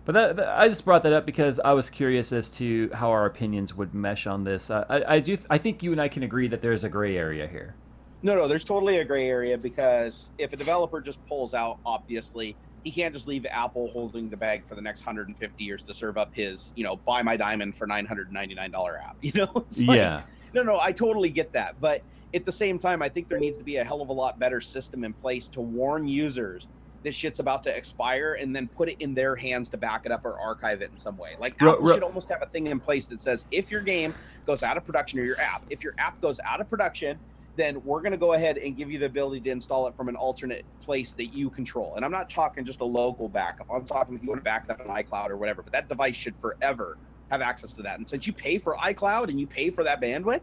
but I just brought that up because I was curious as to how our opinions would mesh on this. I think you and I can agree that there's a gray area here. No, there's totally a gray area because if a developer just pulls out, obviously, he can't just leave Apple holding the bag for the next 150 years to serve up his, buy my diamond for $999 app. It's like, Yeah. No, I totally get that. But at the same time, I think there needs to be a hell of a lot better system in place to warn users this shit's about to expire and then put it in their hands to back it up or archive it in some way. Like Apple should almost have a thing in place that says if your game goes out of production, or your app, if your app goes out of production, then we're going to go ahead and give you the ability to install it from an alternate place that you control. And I'm not talking just a local backup. I'm talking if you want to back it up on iCloud or whatever, but that device should forever have access to that. And since you pay for iCloud and you pay for that bandwidth,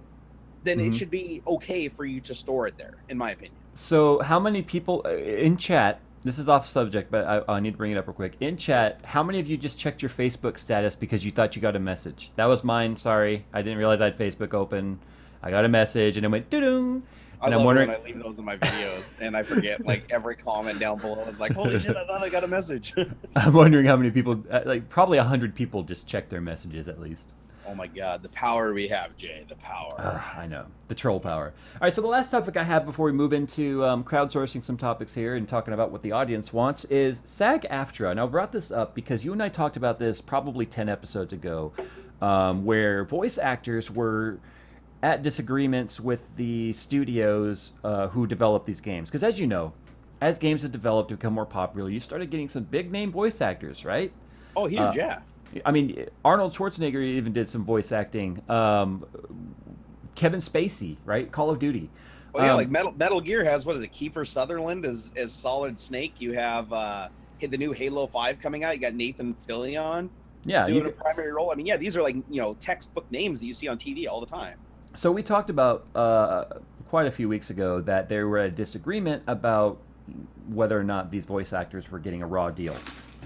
then it should be okay for you to store it there, in my opinion. So how many people in chat, this is off subject, but I need to bring it up real quick. In chat, how many of you just checked your Facebook status because you thought you got a message? That was mine. Sorry. I didn't realize I had Facebook open. I got a message and it went doo-doo. And I'm wondering when I leave those in my videos and I forget, like every comment down below is like, holy shit, I thought I got a message. I'm wondering how many people, like probably 100 people just check their messages at least. Oh my God, the power we have, Jay, the power. I know, the troll power. All right, so the last topic I have before we move into crowdsourcing some topics here and talking about what the audience wants is SAG-AFTRA. Now, I brought this up because you and I talked about this probably 10 episodes ago, where voice actors were at disagreements with the studios who develop these games. Because as you know, as games have developed to become more popular, you started getting some big-name voice actors, right? Oh, huge, yeah. I mean, Arnold Schwarzenegger even did some voice acting. Kevin Spacey, right? Call of Duty. Oh yeah, like Metal Gear has, what is it, Kiefer Sutherland as Solid Snake. You have the new Halo 5 coming out. You got Nathan Fillion doing a primary role. I mean, yeah, these are like, textbook names that you see on TV all the time. So we talked about quite a few weeks ago that there were a disagreement about whether or not these voice actors were getting a raw deal.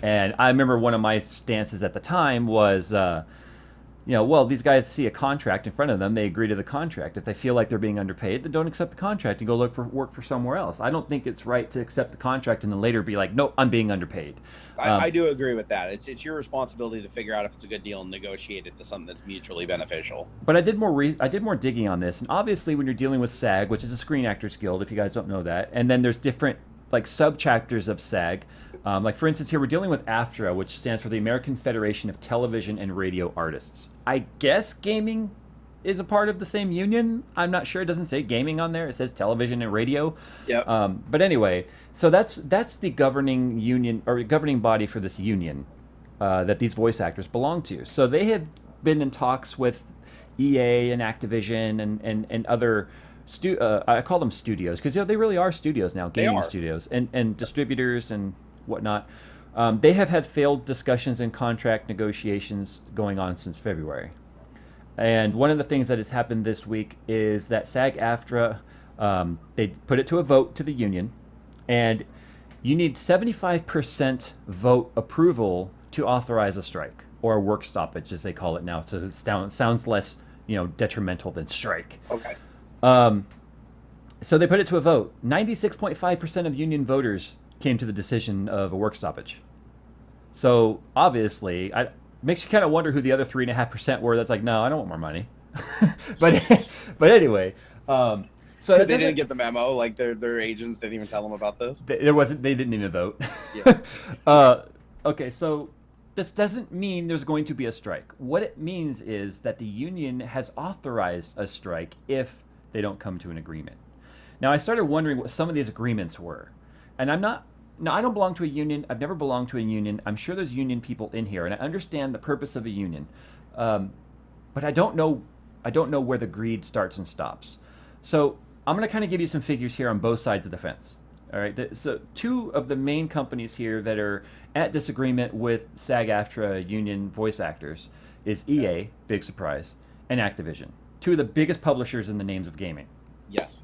And I remember one of my stances at the time was, well, these guys see a contract in front of them. They agree to the contract. If they feel like they're being underpaid, then don't accept the contract and go look for work for somewhere else. I don't think it's right to accept the contract and then later be like, nope, I'm being underpaid. I do agree with that. It's your responsibility to figure out if it's a good deal and negotiate it to something that's mutually beneficial. But I did more digging on this, and obviously when you're dealing with SAG, which is a Screen Actors Guild, if you guys don't know that, and then there's different like sub-chapters of SAG. Like, for instance, here we're dealing with AFTRA, which stands for the American Federation of Television and Radio Artists. I guess gaming is a part of the same union. I'm not sure. It doesn't say gaming on there. It says television and radio. Yeah. But anyway, so that's the governing union or governing body for this union that these voice actors belong to. So they have been in talks with EA and Activision and other I call them studios because they really are studios now, gaming studios and distributors and whatnot. They have had failed discussions and contract negotiations going on since February. And one of the things that has happened this week is that SAG-AFTRA, they put it to a vote to the union, and you need 75% vote approval to authorize a strike, or a work stoppage, as they call it now. So it sounds less, detrimental than strike. Okay. So they put it to a vote. 96.5% of union voters came to the decision of a work stoppage. So obviously, it makes you kind of wonder who the other 3.5% were. That's like, no, I don't want more money. but anyway, so they didn't get the memo. Like their agents didn't even tell them about this. They didn't even vote. Yeah. Okay, so this doesn't mean there's going to be a strike. What it means is that the union has authorized a strike if they don't come to an agreement. Now, I started wondering what some of these agreements were. And I don't belong to a union. I've never belonged to a union. I'm sure there's union people in here, and I understand the purpose of a union. But I don't know where the greed starts and stops. So I'm going to kind of give you some figures here on both sides of the fence. All right. So two of the main companies here that are at disagreement with SAG-AFTRA union voice actors is EA, big surprise, and Activision, two of the biggest publishers in the names of gaming. Yes.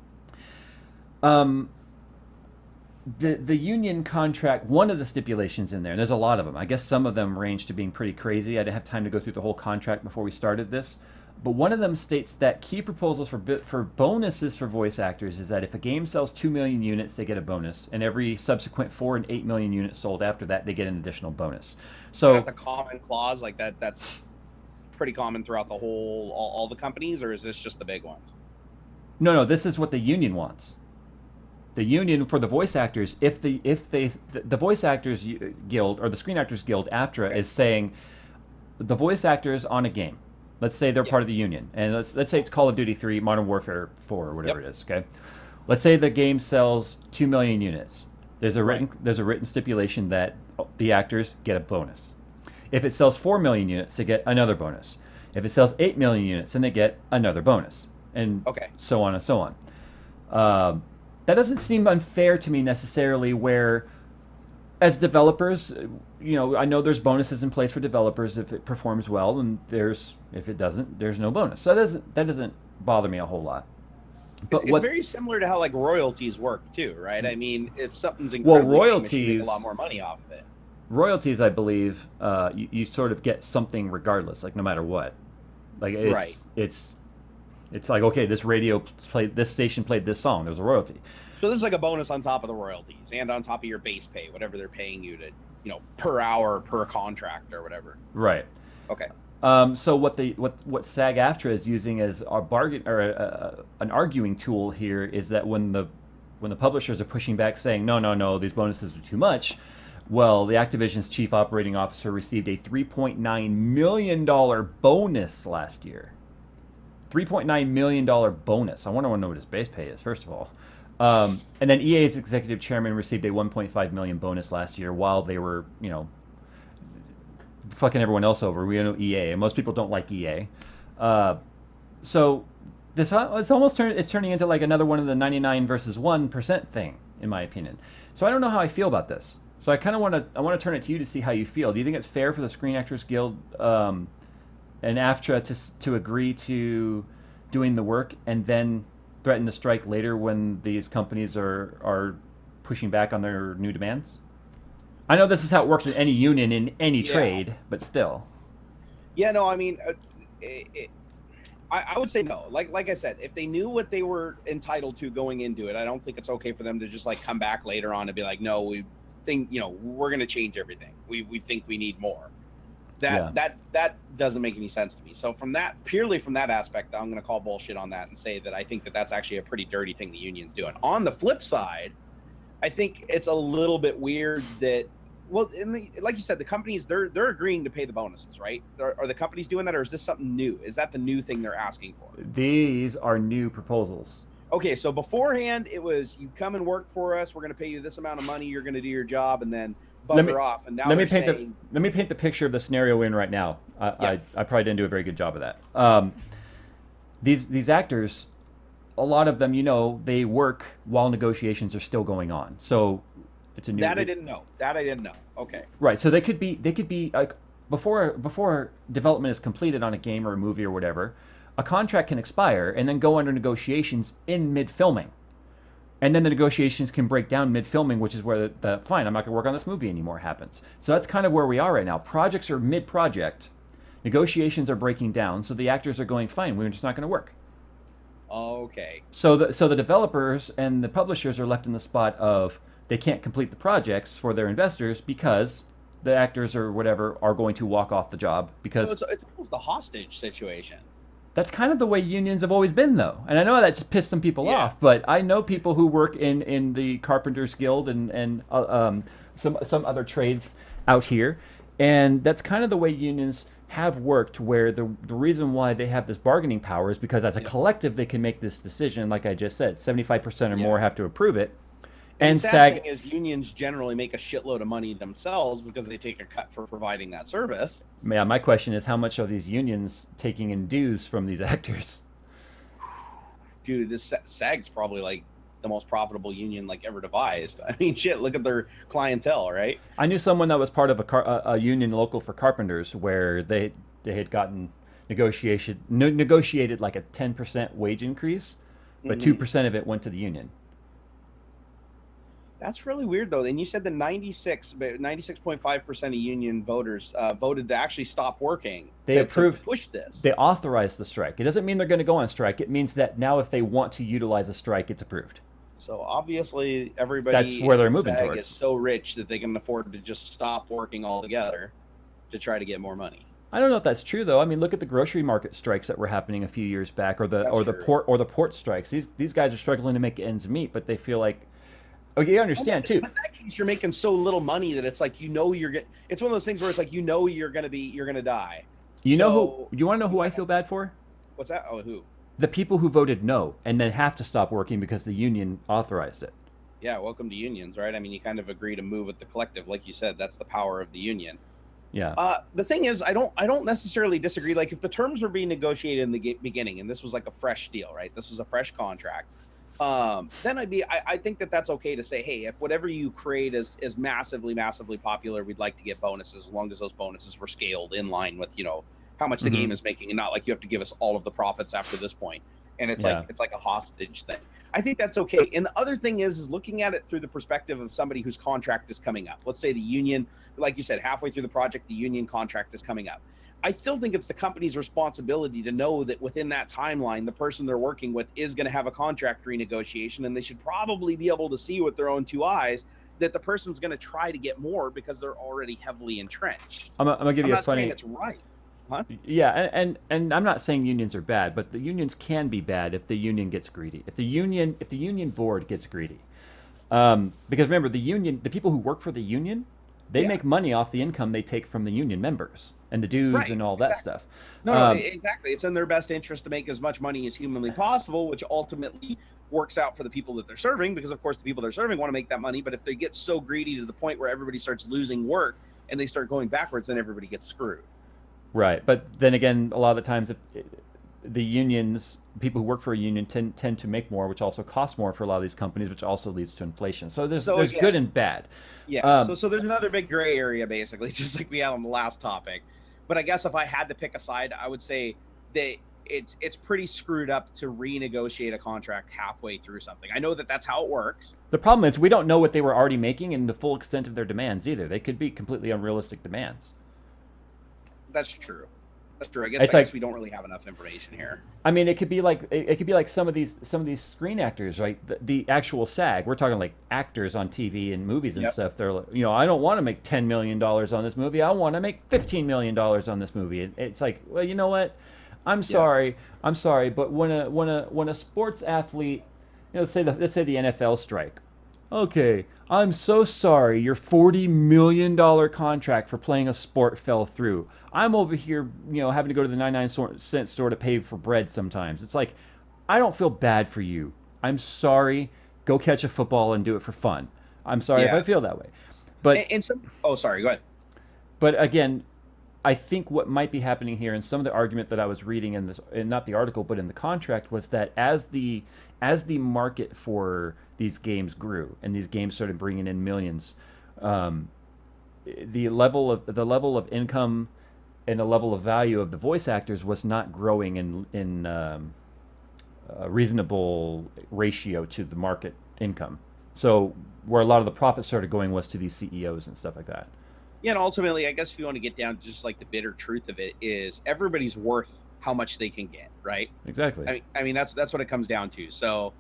the union contract, one of the stipulations in there, and there's a lot of them. I guess some of them range to being pretty crazy. I didn't have time to go through the whole contract before we started this. But one of them states that key proposals for bonuses for voice actors is that if a game sells 2 million units, they get a bonus, and every subsequent 4 and 8 million units sold after that, they get an additional bonus. So is that the common clause, like that's pretty common throughout the whole all the companies, or is this just the big ones? no, this is what the union wants. The union for the voice actors, if the voice actors guild or the screen actors guild AFTRA is saying the voice actors on a game. Let's say they're part of the union, and let's say it's Call of Duty 3, Modern Warfare 4, or whatever it is. Okay, let's say the game sells 2 million units. There's a written stipulation that the actors get a bonus. If it sells 4 million units, they get another bonus. If it sells 8 million units, then they get another bonus, and so on and so on. That doesn't seem unfair to me necessarily. Where, as developers, I know there's bonuses in place for developers if it performs well, and if it doesn't, there's no bonus. So that doesn't bother me a whole lot. But it's very similar to how like royalties work too, right? I mean, if something's incredibly famous, you make a lot more money off of it. Royalties, I believe, you sort of get something regardless, like no matter what. Like it's like, okay, this station played this song. There's a royalty. So this is like a bonus on top of the royalties and on top of your base pay, whatever they're paying you to, per hour, per contract or whatever. Right. Okay. So what SAG-AFTRA is using as our bargain or an arguing tool here is that when the publishers are pushing back saying no, these bonuses are too much, well, the Activision's chief operating officer received a $3.9 million bonus last year. $3.9 million bonus. I wonder what his base pay is, first of all. And then EA's executive chairman received a $1.5 million bonus last year while they were, fucking everyone else over. We know EA, and most people don't like EA. So it's turning into like another one of the 99 versus 1% thing, in my opinion. So I don't know how I feel about this. So I kind of want to turn it to you to see how you feel. Do you think it's fair for the Screen Actors Guild and AFTRA to agree to doing the work and then threaten to strike later when these companies are pushing back on their new demands? I know this is how it works in any union in any trade, but still. Yeah, no, I mean, I would say no. Like I said, if they knew what they were entitled to going into it, I don't think it's okay for them to just like come back later on and be like, no, we think we're going to change everything. We think we need more. That doesn't make any sense to me. So purely from that aspect, I'm going to call bullshit on that and say that I think that that's actually a pretty dirty thing the union's doing. On the flip side, I think it's a little bit weird that, well, like you said, the companies, they're agreeing to pay the bonuses, right? Are the companies doing that, or is this something new? Is that the new thing they're asking for? These are new proposals. Okay, so beforehand, it was you come and work for us. We're going to pay you this amount of money. You're going to do your job, and then bugger off. And now let me paint the picture of the scenario we're in right now. I probably didn't do a very good job of that. These actors, a lot of them, they work while negotiations are still going on. So it's a new. That I didn't know. Okay. Right. So they could be like before development is completed on a game or a movie or whatever, a contract can expire and then go under negotiations in mid-filming. And then the negotiations can break down mid-filming, which is where the fine, I'm not going to work on this movie anymore happens. So that's kind of where we are right now. Projects are mid-project. Negotiations are breaking down, so the actors are going, fine, we're just not going to work. Okay. So the developers and the publishers are left in the spot of they can't complete the projects for their investors because the actors or whatever are going to walk off the job because... So it's almost a hostage situation. That's kind of the way unions have always been, though. And I know that just pissed some people off, but I know people who work in the Carpenters Guild and some other trades out here. And that's kind of the way unions have worked, where the reason why they have this bargaining power is because as a collective they can make this decision, like I just said, 75% or more have to approve it. And the sad thing is unions generally make a shitload of money themselves because they take a cut for providing that service. Yeah, my question is, how much are these unions taking in dues from these actors? Dude, this SAG's probably like the most profitable union like ever devised. I mean, shit, look at their clientele, right? I knew someone that was part of a union local for carpenters where they had gotten negotiated like a 10% wage increase, but 2% of it went to the union. That's really weird, though. And you said that 96.5% of union voters voted to actually stop working They to approved, push this. they authorized the strike. It doesn't mean they're going to go on strike. It means that now if they want to utilize a strike, it's approved. So obviously, That's everybody where they're in moving SAG is towards. so rich that they can afford to just stop working altogether to try to get more money. I don't know if that's true though. I mean, look at the grocery market strikes that were happening a few years back, That's true. or the port strikes. These guys are struggling to make ends meet, but they feel like, okay, you Well, understand too. but in that case, you're making so little money that it's like you're getting. It's one of those things where it's like you're gonna die. You know who? So You want to know who you I have, feel bad for? what's that? Oh, who? The people who voted no and then have to stop working because the union authorized it. Yeah, welcome to unions, right? I mean, you kind of agree to move with the collective, like you said. That's the power of the union. Yeah. The thing is, I don't necessarily disagree. Like, if the terms were being negotiated in the beginning, and this was like a fresh deal, right? This was a fresh contract. Then I think that that's okay to say, hey, if whatever you create is massively, massively popular, we'd like to get bonuses as long as those bonuses were scaled in line with how much the Mm-hmm. game is making, and not like you have to give us all of the profits after this point. And Yeah. it's like a hostage thing. I think that's okay. And the other thing is looking at it through the perspective of somebody whose contract is coming up. Let's say the union, like you said, halfway through the project, the union contract is coming up. I still think it's the company's responsibility to know that within that timeline, the person they're working with is going to have a contract renegotiation, and they should probably be able to see with their own two eyes that the person's going to try to get more because they're already heavily entrenched. I'm gonna give I'm you a not saying funny. it's right. Huh? Yeah, and I'm not saying unions are bad, but the unions can be bad if the union gets greedy. If the union board gets greedy, because remember the people who work for the union, they Yeah. make money off the income they take from the union members and the dues Right. and all that Exactly. stuff. No, Um, exactly. It's in their best interest to make as much money as humanly possible, which ultimately works out for the people that they're serving, because of course the people they're serving want to make that money. But if they get so greedy to the point where everybody starts losing work and they start going backwards, then everybody gets screwed. right, but then again, a lot of the times, the unions, people who work for a union tend to make more, which also costs more for a lot of these companies, which also leads to inflation. So So there's good again, and bad. yeah. Um, So there's another big gray area, basically, just like we had on the last topic. But I guess if I had to pick a side, I would say that it's pretty screwed up to renegotiate a contract halfway through something. I know that that's how it works. The problem is we don't know what they were already making and the full extent of their demands either. They could be completely unrealistic demands. That's true. That's true. It's I guess like, we don't really have enough information here. I mean, it could be like some of these screen actors, right? The actual SAG. We're talking like actors on TV and movies and Yep. stuff. They're like, I don't want to make $10 million on this movie. I want to make $15 million on this movie. It's like, well, you know what? Yeah. I'm sorry, but when a sports athlete, let's say the NFL strike. Okay, I'm so sorry. Your $40 million contract for playing a sport fell through. I'm over here, having to go to the 99-cent store to pay for bread sometimes. It's like, I don't feel bad for you. I'm sorry. Go catch a football and do it for fun. I'm sorry if I Yeah. feel that way. But And some. Oh, sorry. Go ahead. but again, I think what might be happening here, and some of the argument that I was reading in this, in not the article, but in the contract, was that as the market for these games grew and these games started bringing in millions, um, the level of income and the level of value of the voice actors was not growing in a reasonable ratio to the market income. So where a lot of the profits started going was to these CEOs and stuff like that. Yeah, and ultimately, I guess if you want to get down to just like the bitter truth of it, is everybody's worth how much they can get, right? Exactly. I mean that's what it comes down to. So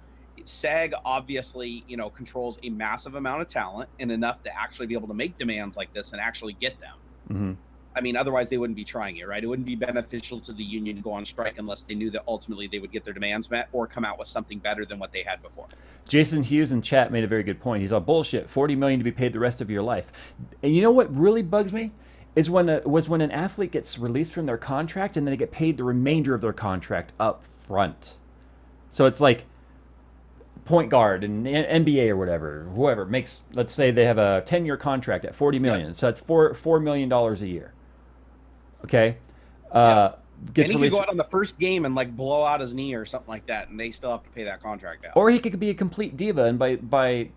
SAG obviously, controls a massive amount of talent and enough to actually be able to make demands like this and actually get them. Hmm. I mean, otherwise they wouldn't be trying it, right? It wouldn't be beneficial to the union to go on strike unless they knew that ultimately they would get their demands met or come out with something better than what they had before. Jason Hughes in chat made a very good point. He's all bullshit. 40 million to be paid the rest of your life. And you know what really bugs me is when an athlete gets released from their contract and then they get paid the remainder of their contract up front. So it's like point guard in NBA or whatever, whoever makes, let's say they have a 10-year contract at 40 Yep. million. So that's $4 million a year. Okay. Yep. Uh, gets And he could released. go out on the first game and like blow out his knee or something like that, and they still have to pay that contract out. Or he could be a complete diva, and by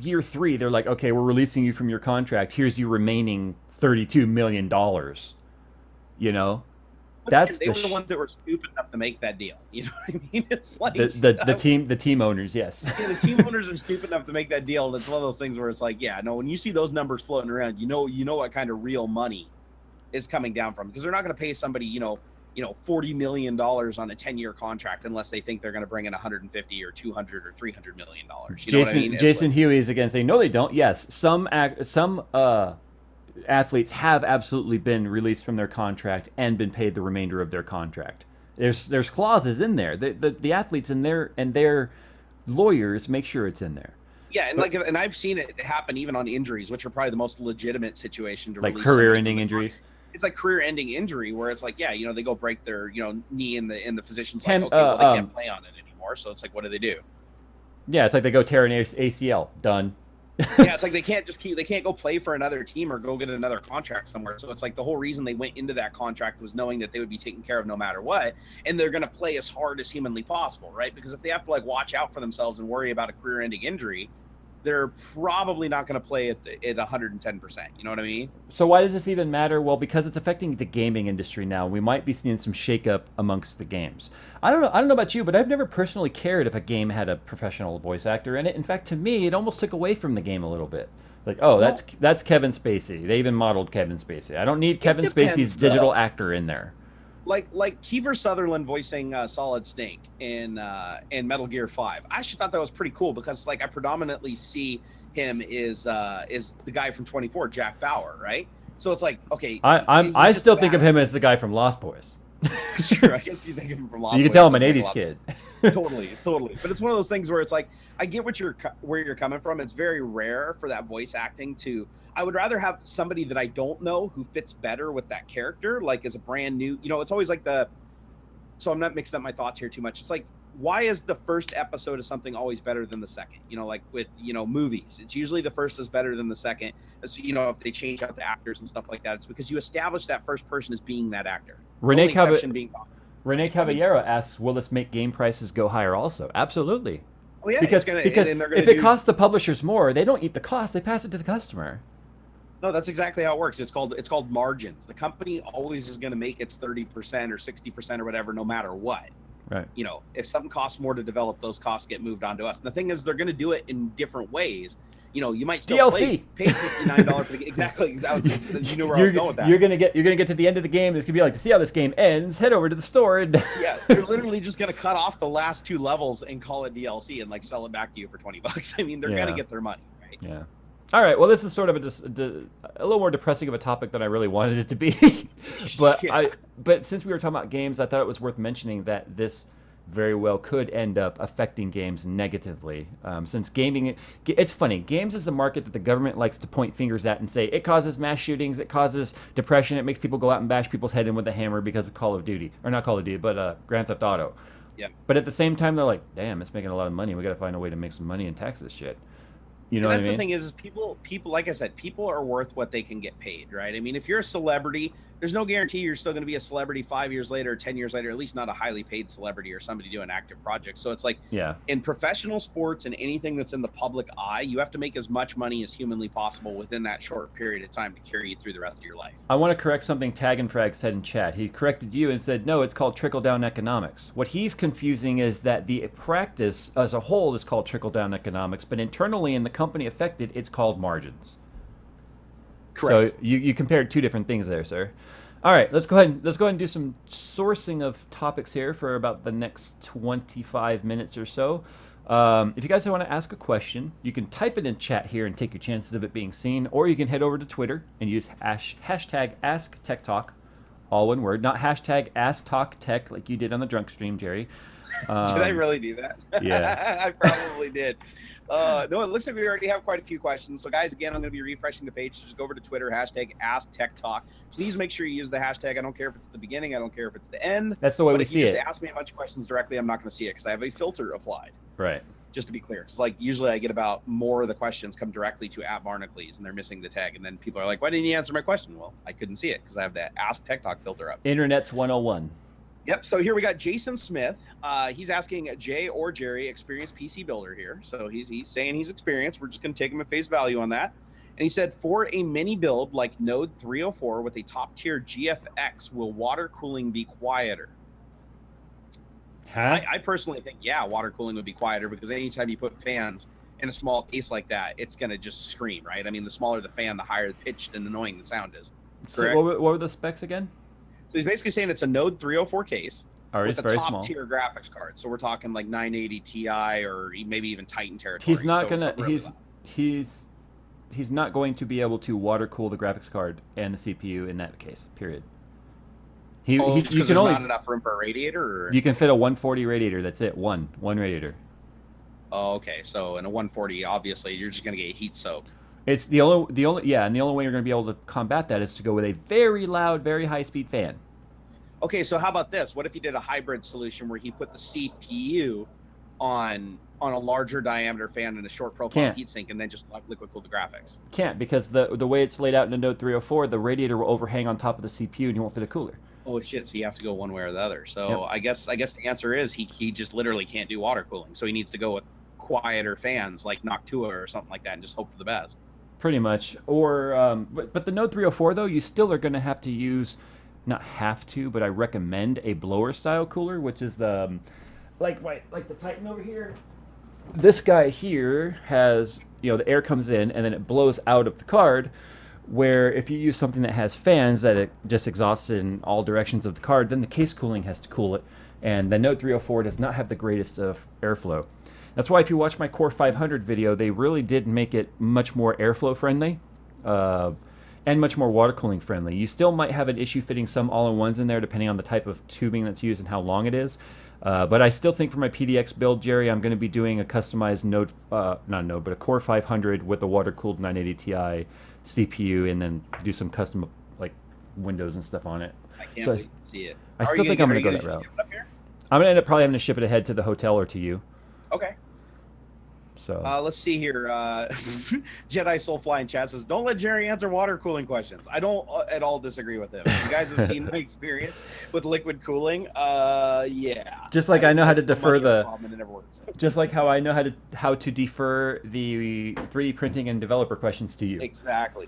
year 3, they're like, okay, we're releasing you from your contract. Here's your remaining $32 million. You know, That's they were the ones that were stupid enough to make that deal. You know what I mean? It's like the team owners, yes. Yeah, the team owners are stupid enough to make that deal. And it's one of those things where it's like, yeah, no, when you see those numbers floating around, you know what kind of real money is coming down from, because they're not going to pay somebody, $40 million on a 10-year contract unless they think they're going to bring in 150 or 200 or 300 million dollars. You know what I mean? Jason Huey is again saying, no, they don't. Yes, some athletes have absolutely been released from their contract and been paid the remainder of their contract. There's clauses in there. The athletes and their lawyers make sure it's in there. Yeah, and I've seen it happen even on injuries, which are probably the most legitimate situation to like release career-ending injuries. It's like career-ending injury where it's like, yeah, they go break their knee and the physician's like, okay, well, they can't play on it anymore. So it's like, what do? Yeah, it's like they go tear an ACL. Done. Yeah, it's like they can't go play for another team or go get another contract somewhere. So it's like the whole reason they went into that contract was knowing that they would be taken care of no matter what, and they're going to play as hard as humanly possible, right? Because if they have to watch out for themselves and worry about a career-ending injury, they're probably not going to play at 110%. You know what I mean? So why does this even matter? Well, because it's affecting the gaming industry now. We might be seeing some shakeup amongst the games. I don't know about you, but I've never personally cared if a game had a professional voice actor in it. In fact, to me, it almost took away from the game a little bit. Like, oh, that's Kevin Spacey. They even modeled Kevin Spacey. I don't need Kevin Spacey's digital actor in there. Like Kiefer Sutherland voicing Solid Snake in Metal Gear 5. I actually thought that was pretty cool because I predominantly see him is the guy from 24, Jack Bauer, right? So it's like, okay, I still think of him as the guy from Lost Boys. Sure, I guess you think of him from Lost Boys. You can tell I'm an 80s kid. Totally. But it's one of those things where it's like, I get where you're coming from. It's very rare for that voice acting to. I would rather have somebody that I don't know who fits better with that character, like as a brand new. It's always like so I'm not mixing up my thoughts here too much. It's like, why is the first episode of something always better than the second? Like with movies, it's usually the first is better than the second. As if they change out the actors and stuff like that, it's because you establish that first person as being that actor. Renee Caballero asks, will this make game prices go higher also? Absolutely. Oh yeah, because if it costs the publishers more, they don't eat the cost; they pass it to the customer. No, that's exactly how it works. It's called margins. The company always is going to make its 30% or 60% or whatever, no matter what. Right. If something costs more to develop, those costs get moved on to us. And the thing is, they're going to do it in different ways. You might still DLC. pay $59 for the exactly. You know where I was going with that. You're gonna get to the end of the game. It's gonna be like, to see how this game ends, head over to the store and yeah, they're literally just gonna cut off the last 2 levels and call it DLC and sell it back to you for $20. I mean, they're gonna get their money, right? Yeah. All right. Well, this is sort of a little more depressing of a topic than I really wanted it to be, but but since we were talking about games, I thought it was worth mentioning that this very well could end up affecting games negatively. Since gaming, it's funny, games is a market that the government likes to point fingers at and say it causes mass shootings, it causes depression, it makes people go out and bash people's head in with a hammer because of Call of Duty, or not Call of Duty, but Grand Theft Auto. Yeah. But at the same time, they're like, damn, it's making a lot of money. We got to find a way to make some money and tax this shit. You know what I mean? That's the thing is people, like I said, people are worth what they can get paid, right? I mean, if you're a celebrity, there's no guarantee you're still going to be a celebrity 5 years later, 10 years later, at least not a highly paid celebrity or somebody doing active projects. So it's like, in professional sports and anything that's in the public eye, you have to make as much money as humanly possible within that short period of time to carry you through the rest of your life. I want to correct something Tag and Frag said in chat. He corrected you and said, no, it's called trickle-down economics. What he's confusing is that the practice as a whole is called trickle-down economics, but internally in the company affected, it's called margins. Correct. So you compared 2 different things there, sir. All right, let's go ahead and do some sourcing of topics here for about the next 25 minutes or so. If you guys want to ask a question, you can type it in chat here and take your chances of it being seen, or you can head over to Twitter and use hashtag AskTechTalk, all one word, not hashtag AskTalkTech like you did on the drunk stream, Jerry. Did I really do that? Yeah. I probably did. No, it looks like we already have quite a few questions. So, guys, again, I'm going to be refreshing the page. So just go over to Twitter, hashtag AskTechTalk. Please make sure you use the hashtag. I don't care if it's the beginning. I don't care if it's the end. That's the way we see it. But if you just ask me a bunch of questions directly, I'm not going to see it because I have a filter applied. Right. Just to be clear. It's like usually I get about more of the questions come directly to @Barnacles and they're missing the tag. And then people are like, why didn't you answer my question? Well, I couldn't see it because I have that AskTechTalk filter up. Internet's 101. Yep. So here we got Jason Smith. He's asking Jay or Jerry, experienced PC builder here. So he's saying he's experienced. We're just going to take him at face value on that. And he said, for a mini build like Node 304 with a top tier GFX, will water cooling be quieter? Huh? I personally think, yeah, water cooling would be quieter, because anytime you put fans in a small case like that, it's going to just scream, right? I mean, the smaller the fan, the higher pitched and annoying the sound is. Correct? So what were the specs again? So he's basically saying it's a Node 304 case Alright, with a very top small. tier graphics card. So we're talking like 980 Ti or maybe even Titan territory. He's not So gonna. really He's not going to be able to water cool the graphics card and the CPU in that case. Period. You can only not enough room for a radiator. Or? You can fit a 140 radiator. That's it. One radiator. Oh, okay. So in a 140, obviously you're just gonna get heat soak. It's the only and the only way you're going to be able to combat that is to go with a very loud, very high speed fan. Okay, so how about this? What if you did a hybrid solution where he put the CPU on a larger diameter fan and a short profile heatsink, and then just liquid cool the graphics? Can't, because the way it's laid out in the Node 304, the radiator will overhang on top of the CPU and you won't fit a cooler. Oh shit! So you have to go one way or the other. So Yep. I guess the answer is he just literally can't do water cooling. So he needs to go with quieter fans like Noctua or something like that, and just hope for the best. Pretty much. Or but the Node 304 though, you still are going to have to use, not have to, but I recommend a blower style cooler, which is the like the Titan over here. This guy here has, the air comes in and then it blows out of the card, where if you use something that has fans that it just exhausts in all directions of the card, then the case cooling has to cool it, and the Node 304 does not have the greatest of airflow. That's why if you watch my Core 500 video, they really did make it much more airflow friendly and much more water cooling friendly. You still might have an issue fitting some all-in-ones in there depending on the type of tubing that's used and how long it is. But I still think for my PDX build, Jerry, I'm going to be doing a customized a Core 500 with a water-cooled 980 Ti CPU, and then do some custom like windows and stuff on it. I can't wait to see it. I still think I'm going to go that route. I'm going to end up probably having to ship it ahead to the hotel or to you. Okay. So let's see here. Jedi Soulfly in chat says, "Don't let Jerry answer water cooling questions." I don't at all disagree with him. You guys have seen my experience with liquid cooling. Yeah. Just like I know how to defer just like how I know how to defer the 3D printing and developer questions to you. Exactly.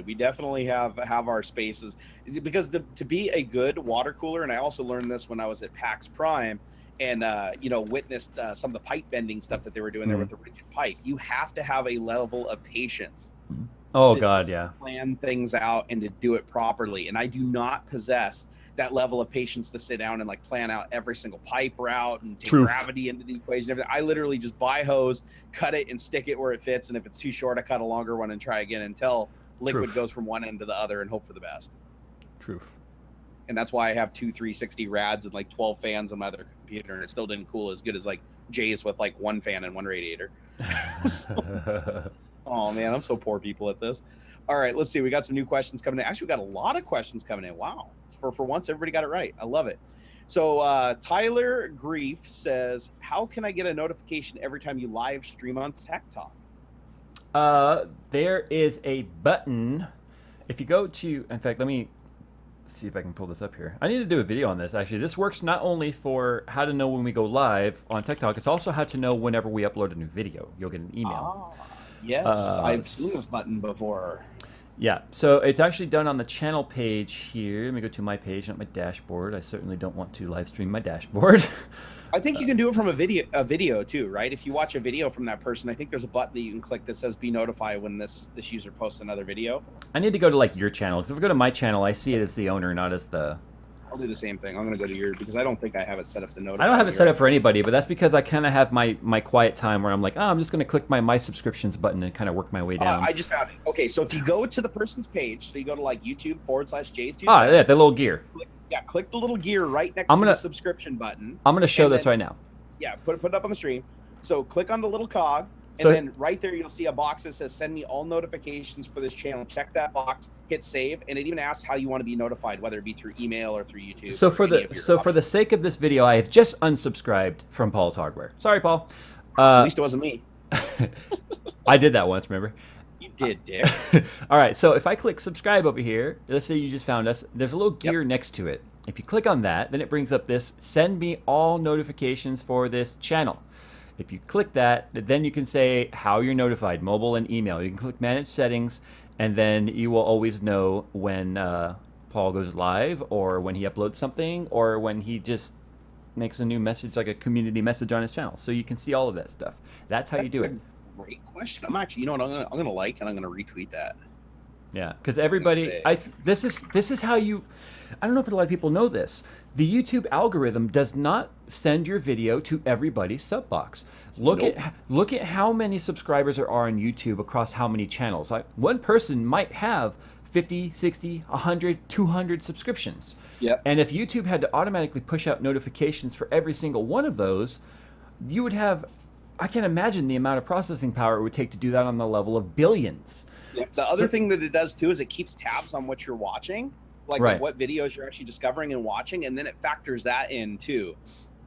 We definitely have our spaces, because to be a good water cooler, and I also learned this when I was at PAX Prime, and witnessed some of the pipe bending stuff that they were doing there with the rigid pipe. You have to have a level of patience. Oh God, yeah. Plan things out and to do it properly. And I do not possess that level of patience to sit down and like plan out every single pipe route and take gravity into the equation. Everything. I literally just buy hose, cut it, and stick it where it fits. And if it's too short, I cut a longer one and try again until liquid goes from one end to the other and hope for the best. Truth. And that's why I have 2 360 rads and like 12 fans on my other computer, and it still didn't cool as good as like Jay's with like 1 fan and 1 radiator. Oh man, I'm so poor people at this. All right, let's see. We got some new questions coming in. Actually, we got a lot of questions coming in. Wow. For once, everybody got it right. I love it. So Tyler Grief says, "How can I get a notification every time you live stream on Tech Talk?" There is a button. If you go to, in fact, let me see if I can pull this up here. I need to do a video on this, actually. This works not only for how to know when we go live on Tech Talk, it's also how to know whenever we upload a new video. You'll get an email. Yes, I've seen this button before. Yeah, so it's actually done on the channel page here. Let me go to my page, not my dashboard. I certainly don't want to live stream my dashboard. I think you can do it from a video too, right? If you watch a video from that person, I think there's a button that you can click that says "Be notified" when this user posts another video. I need to go to like your channel, because if I go to my channel, I see it as the owner, not as the... I'll do the same thing. I'm going to go to yours because I don't think I have it set up to notify. I don't have it set up for anybody, but that's because I kind of have my quiet time where I'm like, I'm just going to click my subscriptions button and kind of work my way down. I just found it. Okay, so if you go to the person's page, so you go to like YouTube/JayzTwoCents. Yeah, the little gear. Click the little gear right next to the subscription button. I'm going to show this right now. Yeah, put it up on the stream. So click on the little cog, and then right there you'll see a box that says "Send me all notifications for this channel." Check that box, hit save, and it even asks how you want to be notified, whether it be through email or through YouTube. So for the sake of this video, I have just unsubscribed from Paul's Hardware. Sorry, Paul. At least it wasn't me. I did that once, remember? You did, Dick. All right, so if I click subscribe over here, let's say you just found us, there's a little gear next to it. If you click on that, then it brings up this "Send me all notifications for this channel." If you click that, then you can say how you're notified, mobile and email. You can click manage settings, and then you will always know when Paul goes live, or when he uploads something, or when he just makes a new message, like a community message on his channel. So you can see all of that stuff. That's how you do it. Great question. I'm actually, you know what, I'm gonna like, and I'm gonna retweet that. Yeah, because everybody, this is how you. I don't know if a lot of people know this. The YouTube algorithm does not send your video to everybody's sub box. Look at how many subscribers there are on YouTube across how many channels. Like, one person might have 50, 60, 100, 200 subscriptions. Yep. And if YouTube had to automatically push out notifications for every single one of those, you would have, I can't imagine the amount of processing power it would take to do that on the level of billions. Yep. The other thing that it does too is it keeps tabs on what you're watching, like what videos you're actually discovering and watching, and then it factors that in too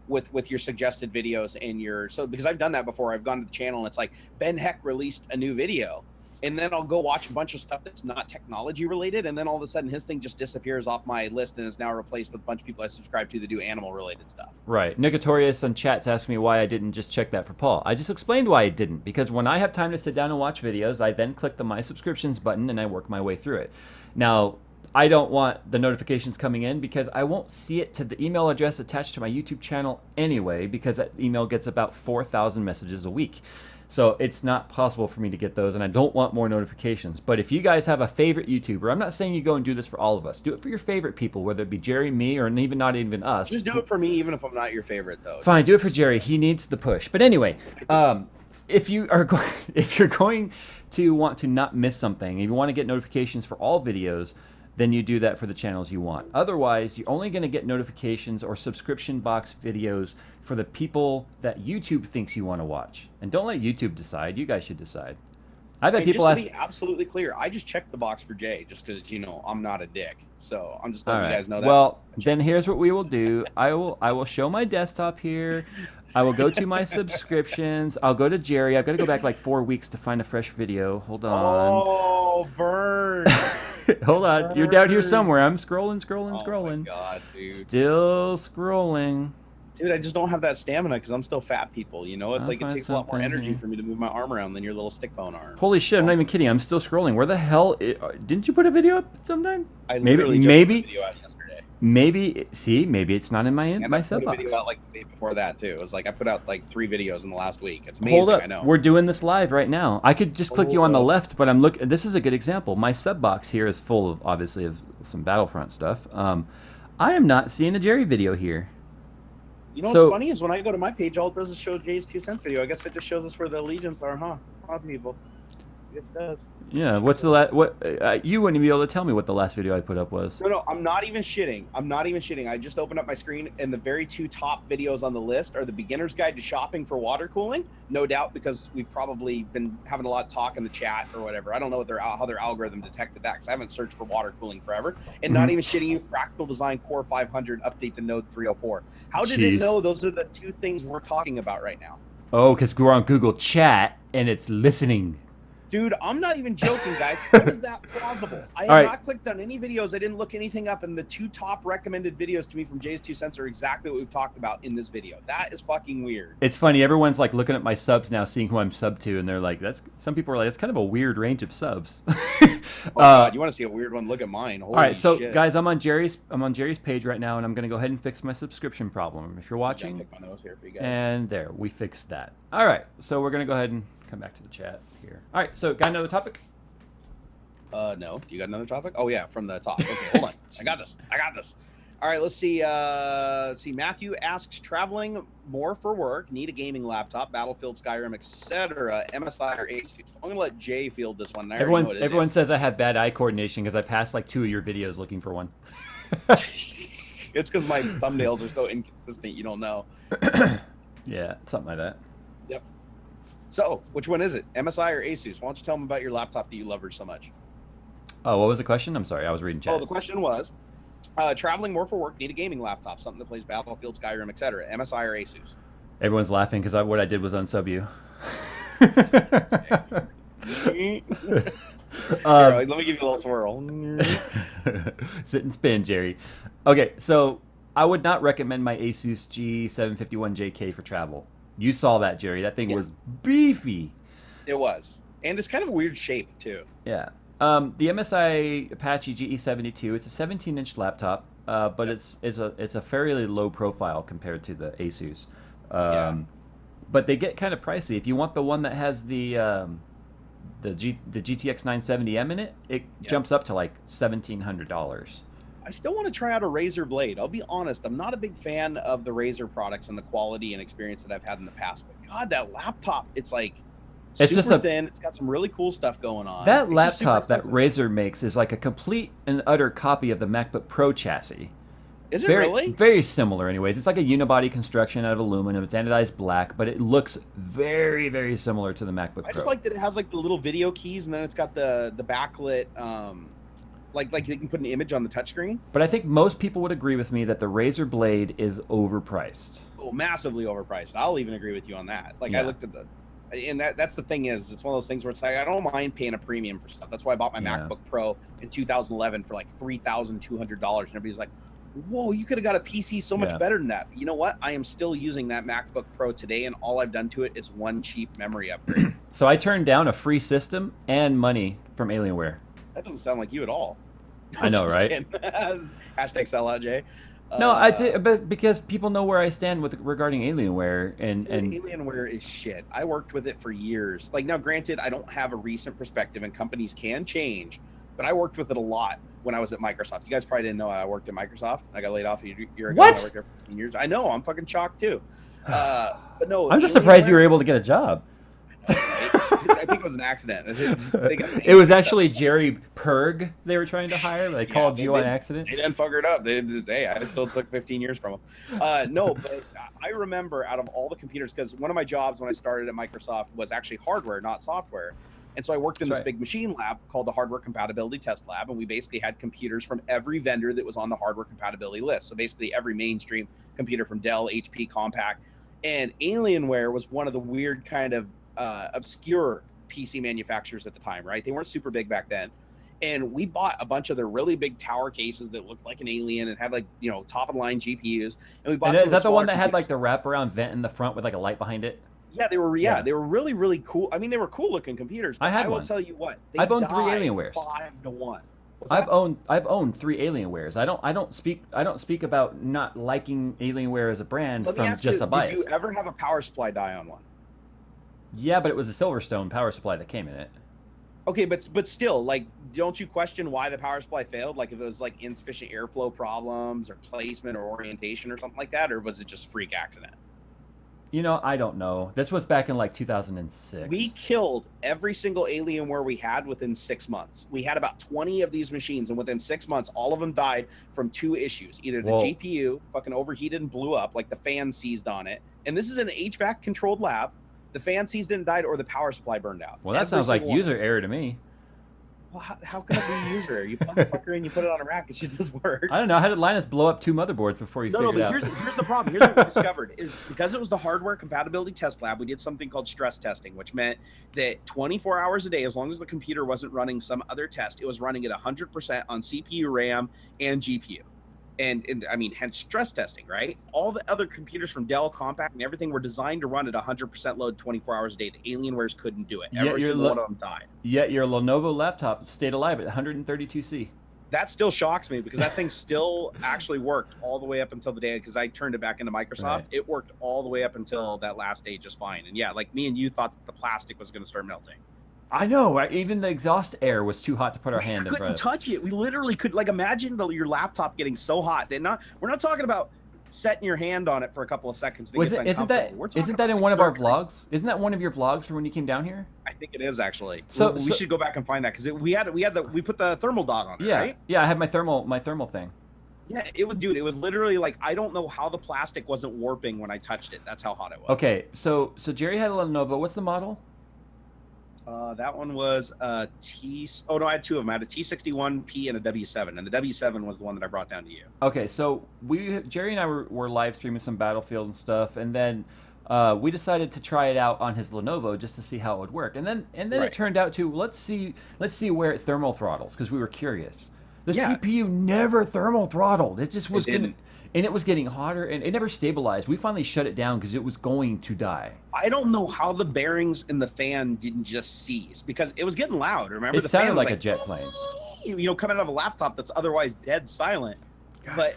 with your suggested videos and your, so because I've done that before. I've gone to the channel and it's like Ben Heck released a new video, and then I'll go watch a bunch of stuff that's not technology related, and then all of a sudden his thing just disappears off my list and is now replaced with a bunch of people I subscribe to that do animal related stuff. Right. Nigatorius on chat's asking me why I didn't just check that for Paul. I just explained why I didn't, because when I have time to sit down and watch videos, I then click the My Subscriptions button and I work my way through it. Now, I don't want the notifications coming in because I won't see it to the email address attached to my YouTube channel anyway, because that email gets about 4,000 messages a week. So it's not possible for me to get those, and I don't want more notifications. But if you guys have a favorite YouTuber, I'm not saying you go and do this for all of us. Do it for your favorite people, whether it be Jerry, me, or even not even us. Just do it for me, even if I'm not your favorite, though. Fine, do it for Jerry. He needs the push. But anyway, if you're going to want to not miss something, if you want to get notifications for all videos, then you do that for the channels you want. Otherwise, you're only going to get notifications or subscription box videos for the people that YouTube thinks you want to watch. And don't let YouTube decide. You guys should decide. I've had people ask. Just to be absolutely clear, I just checked the box for Jay just because, you know, I'm not a dick. So I'm just letting you guys know that. Well, then here's what we will do. I will show my desktop here. I will go to my subscriptions. I'll go to Jerry. I've got to go back like 4 weeks to find a fresh video. Hold on. Oh, burn. Hold on. You're down here somewhere. I'm scrolling. Oh my God, dude. Still scrolling. Dude, I just don't have that stamina because I'm still fat, people. You know, it's like it takes a lot more energy for me to move my arm around than your little stick bone arm. Holy shit, I'm not even kidding. I'm still scrolling. Where the hell? Didn't you put a video up sometime? I literally just put a video out yesterday. Maybe it's not in my sub box. I put a video out like the day before that, too. It was like I put out like 3 videos in the last week. It's amazing, Hold up. I know. We're doing this live right now. I could just click you on the left, but I'm looking. This is a good example. My sub box here is full of, obviously, of some Battlefront stuff. I am not seeing a Jerry video here. You know what's funny is when I go to my page, all it does is show JayzTwoCents video. I guess it just shows us where the legions are, huh? Huh, people? I guess it does. Yeah. What's the you wouldn't be able to tell me what the last video I put up was. No, I'm not even shitting. I just opened up my screen, and the very 2 top videos on the list are the beginner's guide to shopping for water cooling. No doubt, because we've probably been having a lot of talk in the chat or whatever. I don't know how their algorithm detected that, because I haven't searched for water cooling forever. And not even shitting you, Fractal Design Core 500 update to Node 304. How did it know those are the 2 things we're talking about right now? Oh, because we're on Google Chat and it's listening. Dude, I'm not even joking, guys. How is that plausible? I have not clicked on any videos. I didn't look anything up, and the 2 top recommended videos to me from JayzTwoCents are exactly what we've talked about in this video. That is fucking weird. It's funny. Everyone's like looking at my subs now, seeing who I'm sub to, and they're like, some people are like, that's kind of a weird range of subs. Oh God, you want to see a weird one? Look at mine. Holy all right, so shit. guys, I'm on Jerry's page right now, and I'm gonna go ahead and fix my subscription problem. If you're watching, pick my nose here for you guys. And there, we fixed that. All right, so we're gonna go ahead and come back to the chat here. All right, so got another topic? No. You got another topic? Oh yeah, from the top. Okay, hold on. I got this. All right, let's see. Matthew asks, traveling more for work, need a gaming laptop, Battlefield, Skyrim, etc. MSI or Asus? I'm gonna let Jay field this one. Everyone says I have bad eye coordination because I passed like 2 of your videos looking for one. It's because my thumbnails are so inconsistent. You don't know. Yeah, something like that. Yep. So, which one is it? MSI or Asus? Why don't you tell them about your laptop that you love her so much? Oh, what was the question? I'm sorry, I was reading chat. Oh, the question was, traveling more for work, need a gaming laptop, something that plays Battlefield, Skyrim, etc. MSI or Asus? Everyone's laughing because what I did was unsub you. Let me give you a little swirl. Sit and spin, Jerry. Okay, so I would not recommend my Asus G751JK for travel. You saw that, Jerry. That thing was beefy. It was. And it's kind of a weird shape, too. Yeah. The MSI Apache GE72, it's a 17-inch laptop, but it's a fairly low profile compared to the Asus. But they get kind of pricey. If you want the one that has the GTX 970M in it, it jumps up to like $1,700. I still want to try out a Razer Blade. I'll be honest, I'm not a big fan of the Razer products and the quality and experience that I've had in the past. But God, that laptop, it's like it's super just thin. It's got some really cool stuff going on. That laptop that Razer makes is like a complete and utter copy of the MacBook Pro chassis. Is it really? Very similar anyways. It's like a unibody construction out of aluminum. It's anodized black, but it looks very, very similar to the MacBook Pro. I just like that it has like the little video keys, and then it's got the backlit, like you can put an image on the touchscreen. But I think most people would agree with me that the Razer Blade is overpriced. Oh, massively overpriced. I'll even agree with you on that. Like I looked at and that's the thing is, it's one of those things where it's like, I don't mind paying a premium for stuff. That's why I bought my MacBook Pro in 2011 for like $3,200. And everybody's like, whoa, you could have got a PC so much better than that. But you know what? I am still using that MacBook Pro today, and all I've done to it is one cheap memory upgrade. So I turned down a free system and money from Alienware. That doesn't sound like you at all. I know, right? Hashtag sell out, Jay. No, I'd say, but because people know where I stand with regarding Alienware, and Alienware is shit. I worked with it for years. Like, now, granted, I don't have a recent perspective, and companies can change, but I worked with it a lot when I was at Microsoft. You guys probably didn't know I worked at Microsoft. I got laid off a year ago. What? I worked there for 15 years. I know. I'm fucking shocked too. But no, I'm just surprised you were able to get a job. I know, right? I think it was an accident. It was actually Jerry Perg they were trying to hire, but they called you on accident. They didn't fuck it up. They just, hey, I still took 15 years from them. No, but I remember out of all the computers, because one of my jobs when I started at Microsoft was actually hardware, not software. And so I worked in this big machine lab called the Hardware Compatibility Test Lab, and we basically had computers from every vendor that was on the hardware compatibility list. So basically every mainstream computer from Dell, HP, Compaq. And Alienware was one of the weird kind of obscure PC manufacturers at the time, right? They weren't super big back then. And we bought a bunch of their really big tower cases that looked like an Alien and had like, you know, top of the line GPUs. And we bought is that the one that had like the wraparound vent in the front with like a light behind it? Yeah, they were. Yeah, they were really, really cool. I mean, they were cool looking computers. But I will tell you what, I've owned 3 Alienwares. 5-1. I've owned 3 Alienwares. I don't speak about not liking Alienware as a brand from just a bias. Did you ever have a power supply die on one? Yeah, but it was a Silverstone power supply that came in it. Okay, but still, like, don't you question why the power supply failed? Like, if it was like insufficient airflow problems or placement or orientation or something like that, or was it just freak accident? You know, I don't know. This was back in like 2006. We killed every single Alienware we had within 6 months. We had about 20 of these machines, and within 6 months, all of them died from 2 issues. Either the GPU fucking overheated and blew up, like the fan seized on it. And this is an HVAC controlled lab. The fan seized and died, or the power supply burned out. Well, that sounds like user error to me. Well, how can it be user error? You plug the fucker in, you put it on a rack, it should just work. I don't know. How did Linus blow up 2 motherboards before you figured it out? Here's the problem. Here's what we discovered is because it was the hardware compatibility test lab, we did something called stress testing, which meant that 24 hours a day, as long as the computer wasn't running some other test, it was running at 100% on CPU, RAM, and GPU. And I mean, hence stress testing, right? All the other computers from Dell, Compaq, and everything were designed to run at 100% load 24 hours a day. The Alienwares couldn't do it. Every single one of them died. Yet your Lenovo laptop stayed alive at 132C. That still shocks me because that thing still actually worked all the way up until the day, because I turned it back into Microsoft. Right. It worked all the way up until that last day just fine. And yeah, like me and you thought that the plastic was going to start melting. I know, right? Even the exhaust air was too hot to put our hand in front of. We couldn't touch it. We literally could, like, imagine your laptop getting so hot. We're not talking about setting your hand on it for a couple of seconds. Isn't that in one of our vlogs? Isn't that one of your vlogs from when you came down here? I think it is actually. So we should go back and find that, because we put the thermal dot on it, right? Yeah, I had my thermal thing. Yeah, it was literally like, I don't know how the plastic wasn't warping when I touched it. That's how hot it was. Okay, so Jerry had a Lenovo. What's the model? That one was I had 2 of them. I had a T61P and a W7, and the W7 was the one that I brought down to you. Okay, so Jerry and I were live streaming some Battlefield and stuff, and then we decided to try it out on his Lenovo just to see how it would work, and then it turned out to let's see where it thermal throttles, because we were curious. The Yeah. CPU never thermal throttled. It just was didn't. and it was getting hotter, and it never stabilized. We finally shut it down because it was going to die. I don't know how the bearings in the fan didn't just seize because it was getting loud. Remember, It the sounded fan was like a jet plane. coming out of a laptop that's otherwise dead silent. God. But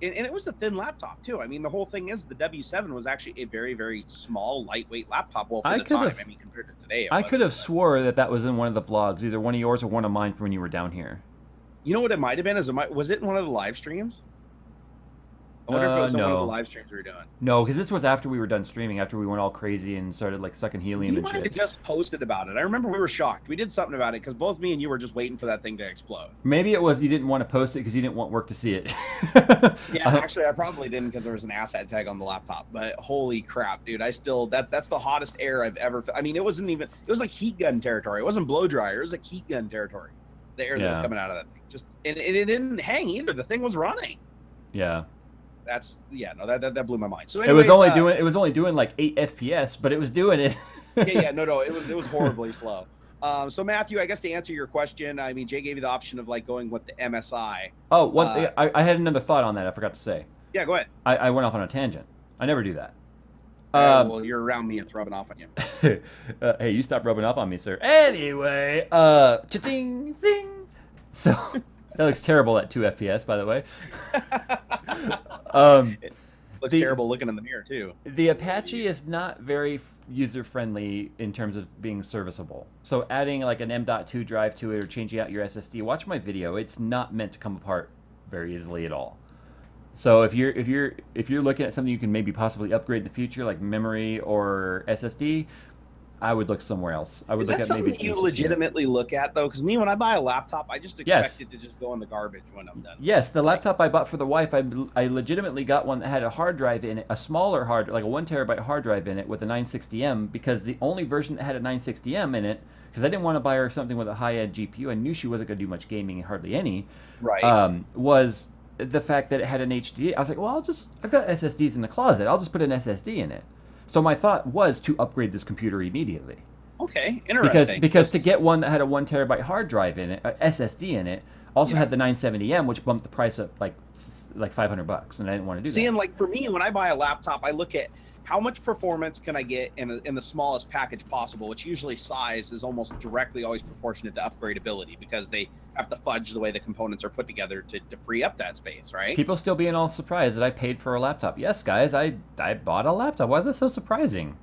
and it was a thin laptop too. I mean, the whole thing is the W7 was actually a very, very small, lightweight laptop. Well, for the time, I mean, compared to today, I could have swore that was in one of the vlogs, either one of yours or one of mine from when you were down here. You know what it might have been? Was it in one of the live streams? I wonder if it was in one of the live streams we were doing. No, because this was after we were done streaming, after we went all crazy and started like sucking helium and You might shit. have just posted about it. I remember we were shocked. We did something about it because both me and you were just waiting for that thing to explode. Maybe it was you didn't want to post it because you didn't want work to see it. Yeah, actually, I probably didn't because there was an asset tag on the laptop. But holy crap, dude! That's the hottest air I've ever. I mean, it was like heat gun territory. It wasn't blow dryer. It was like heat gun territory. The air that was coming out of that thing, and it didn't hang either. The thing was running. Yeah. That blew my mind. So anyways, it was only doing like 8 FPS, but it was doing it. No, it was horribly slow. So Matthew, I guess to answer your question, I mean, Jay gave you the option of like going with the MSI. Oh, I had another thought on that. I forgot to say. Yeah, go ahead. I went off on a tangent. I never do that. Well, you're around me. It's rubbing off on you. Hey, you stop rubbing off on me, sir. Anyway, cha-ching, zing. So that looks terrible at 2 FPS, by the way. It looks terrible looking in the mirror too. The Apache is not very user-friendly in terms of being serviceable. So adding like an M.2 drive to it or changing out your SSD, watch my video. It's not meant to come apart very easily at all. So if you're looking at something you can maybe possibly upgrade in the future, like memory or SSD, I would look somewhere else. I would look at maybe. Is that something you legitimately look at though? Because me, when I buy a laptop, I just expect it to just go in the garbage when I'm done. Yes, the laptop I bought for the wife, I legitimately got one that had a hard drive in it, a smaller like a 1 terabyte hard drive in it with a 960M, because the only version that had a 960M in it, because I didn't want to buy her something with a high-end GPU. I knew she wasn't going to do much gaming, hardly any. Right. Was the fact that it had an HDD. I was like, well, I've got SSDs in the closet. I'll just put an SSD in it. So my thought was to upgrade this computer immediately. Okay, interesting. Because to get one that had a 1 terabyte hard drive in it, SSD in it, also had the 970M, which bumped the price up like $500, and I didn't want to do that. See, and like for me, when I buy a laptop, I look at how much performance can I get in the smallest package possible, which usually size is almost directly always proportionate to upgradability because they have to fudge the way the components are put together to free up that space, right? People still being all surprised that I paid for a laptop. Yes, guys, I bought a laptop. Why is that so surprising?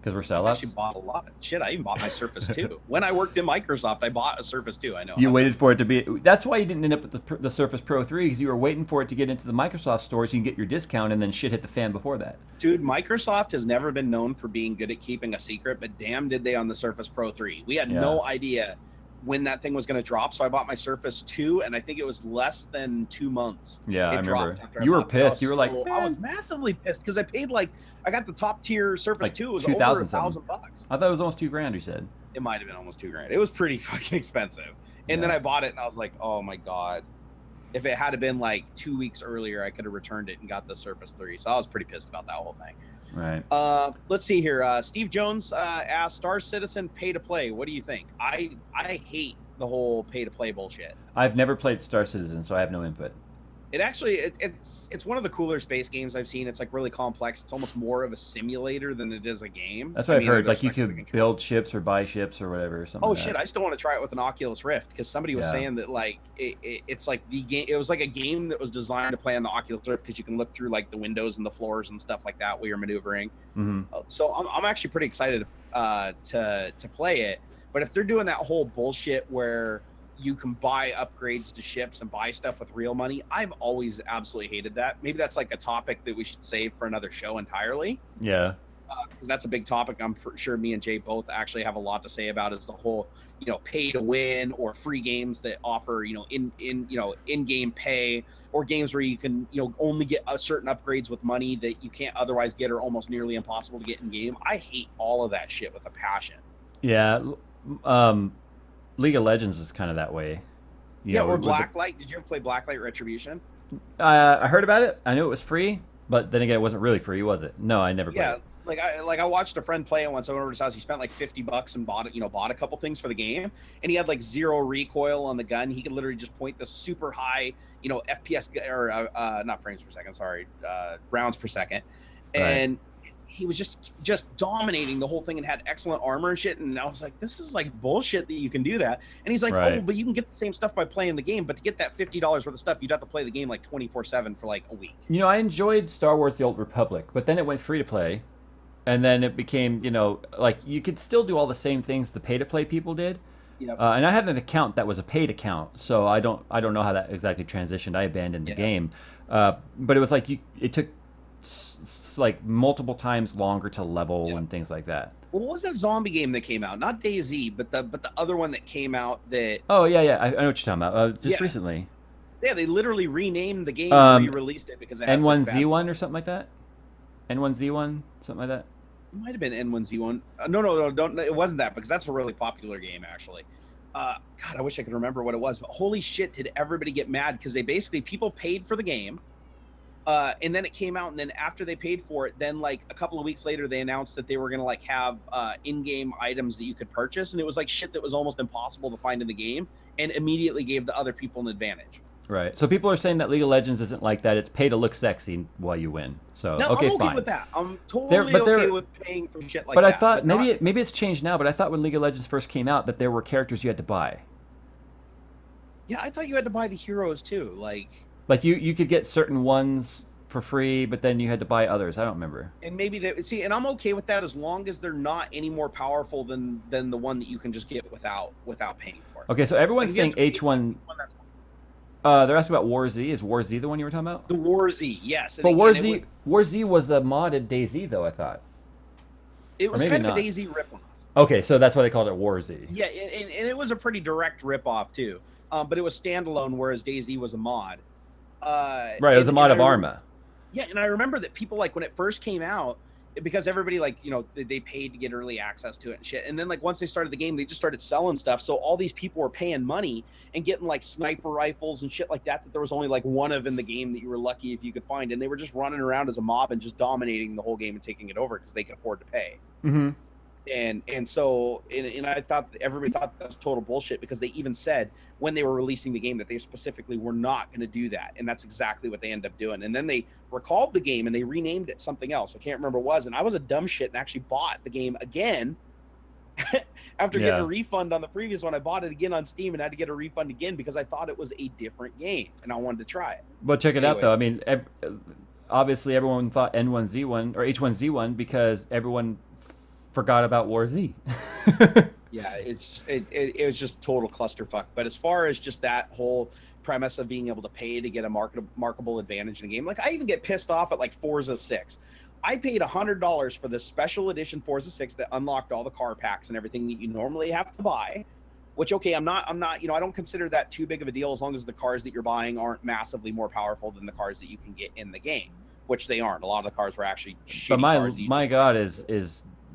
Because we're sellouts? I actually bought a lot of shit. I even bought my Surface 2. When I worked in Microsoft, I bought a Surface 2. I know. You waited for it to be... That's why you didn't end up with the Surface Pro 3, because you were waiting for it to get into the Microsoft store so you can get your discount, and then shit hit the fan before that. Dude, Microsoft has never been known for being good at keeping a secret, but damn did they on the Surface Pro 3. We had no idea when that thing was going to drop, so I bought my Surface 2, and I think it was less than 2 months. Yeah, I remember. You were pissed. You were like... I was massively pissed, because I paid I got the top tier Surface 2. It was over $1,000. I thought it was almost $2,000, you said. It might have been almost $2,000. It was pretty fucking expensive. And then I bought it, and I was like, oh my God. If it had been like 2 weeks earlier, I could have returned it and got the Surface 3. So I was pretty pissed about that whole thing. Right. Let's see here. Steve Jones asked, Star Citizen pay to play. What do you think? I hate the whole pay to play bullshit. I've never played Star Citizen, so I have no input. It actually it's one of the cooler space games I've seen. It's like really complex. It's almost more of a simulator than it is a game. That's what I've heard. Like you could build ships or buy ships or whatever. Or something. Oh shit! I still want to try it with an Oculus Rift because somebody was saying that like it's like the game. It was like a game that was designed to play on the Oculus Rift because you can look through like the windows and the floors and stuff like that while you're maneuvering. Mm-hmm. So I'm actually pretty excited to play it. But if they're doing that whole bullshit where you can buy upgrades to ships and buy stuff with real money, I've always absolutely hated that. Maybe that's like a topic that we should save for another show entirely. Yeah. Because that's a big topic. I'm sure me and Jay both actually have a lot to say about is the whole, pay to win or free games that offer, in-game pay or games where you can, only get certain upgrades with money that you can't otherwise get or almost nearly impossible to get in game. I hate all of that shit with a passion. Yeah. League of Legends is kind of that way. Or Blacklight. Did you ever play Blacklight Retribution? I heard about it. I knew it was free, but then again, it wasn't really free, was it? No, I never played it. I watched a friend play it once. I went over to his house. He spent like $50 and bought a couple things for the game, and he had like 0 recoil on the gun. He could literally just point the super high, FPS or not frames per second, sorry, rounds per second, and he was just dominating the whole thing and had excellent armor and shit. And I was like, this is like bullshit that you can do that. And he's like, oh, but you can get the same stuff by playing the game. But to get that $50 worth of stuff, you'd have to play the game like 24/7 for like a week. I enjoyed Star Wars: The Old Republic, but then it went free to play. And then it became, like you could still do all the same things the pay-to-play people did. Yep. And I had an account that was a paid account, so I don't know how that exactly transitioned. I abandoned the game, but it was like it took like multiple times longer to level and things like that. Well, what was that zombie game that came out? Not DayZ, but the other one that came out that. Oh yeah, I know what you're talking about. Just recently. Yeah, they literally renamed the game and re-released it because it had N1Z1 or something like that. N1Z1, something like that. It might have been N1Z1. No, don't. It wasn't that because that's a really popular game actually. God, I wish I could remember what it was. But holy shit, did everybody get mad because people paid for the game, and then it came out, and then after they paid for it, then like a couple of weeks later they announced that they were gonna like have in-game items that you could purchase, and it was like shit that was almost impossible to find in the game, and immediately gave the other people an advantage. Right. So people are saying that League of Legends isn't like that. It's pay to look sexy while you win. So no, okay, I'm okay fine. with that. I'm totally okay with paying for shit like that. But I thought maybe it's changed now. But I thought when League of Legends first came out that there were characters you had to buy. Yeah, I thought you had to buy the heroes too. Like you could get certain ones for free, but then you had to buy others. I don't remember. And maybe and I'm okay with that as long as they're not any more powerful than the one that you can just get without paying for. Okay, so everyone's saying H1. They're asking about War Z. Is War Z the one you were talking about? The War Z, yes. But War Z was a modded DayZ, though, I thought. It was kind of a DayZ ripoff. Okay, so that's why they called it War Z. Yeah, and it was a pretty direct ripoff, too. But it was standalone, whereas DayZ was a mod. Right, it was a mod of Arma. Yeah, and I remember that people, like, when it first came out, because everybody, like, they paid to get early access to it and shit. And then, like, once they started the game, they just started selling stuff. So all these people were paying money and getting, like, sniper rifles and shit like that there was only, like, one of in the game that you were lucky if you could find. And they were just running around as a mob and just dominating the whole game and taking it over because they could afford to pay. Mm-hmm. And so I thought everybody thought that was total bullshit because they even said when they were releasing the game that they specifically were not going to do that, and that's exactly what they ended up doing. And then they recalled the game and they renamed it something else. I can't remember what it was, and I was a dumb shit and actually bought the game again after getting a refund on the previous one. I bought it again on Steam and had to get a refund again because I thought it was a different game and I wanted to try it. But check it out though. I mean, obviously everyone thought N1Z1 or H1Z1 because everyone forgot about War Z. Yeah, it was just total clusterfuck. But as far as just that whole premise of being able to pay to get a marketable advantage in a game, like I even get pissed off at like Forza 6. I paid $100 for the special edition Forza 6 that unlocked all the car packs and everything that you normally have to buy. Which, okay, I'm not, I don't consider that too big of a deal as long as the cars that you're buying aren't massively more powerful than the cars that you can get in the game, which they aren't. A lot of the cars were actually shitty cars. But my God, is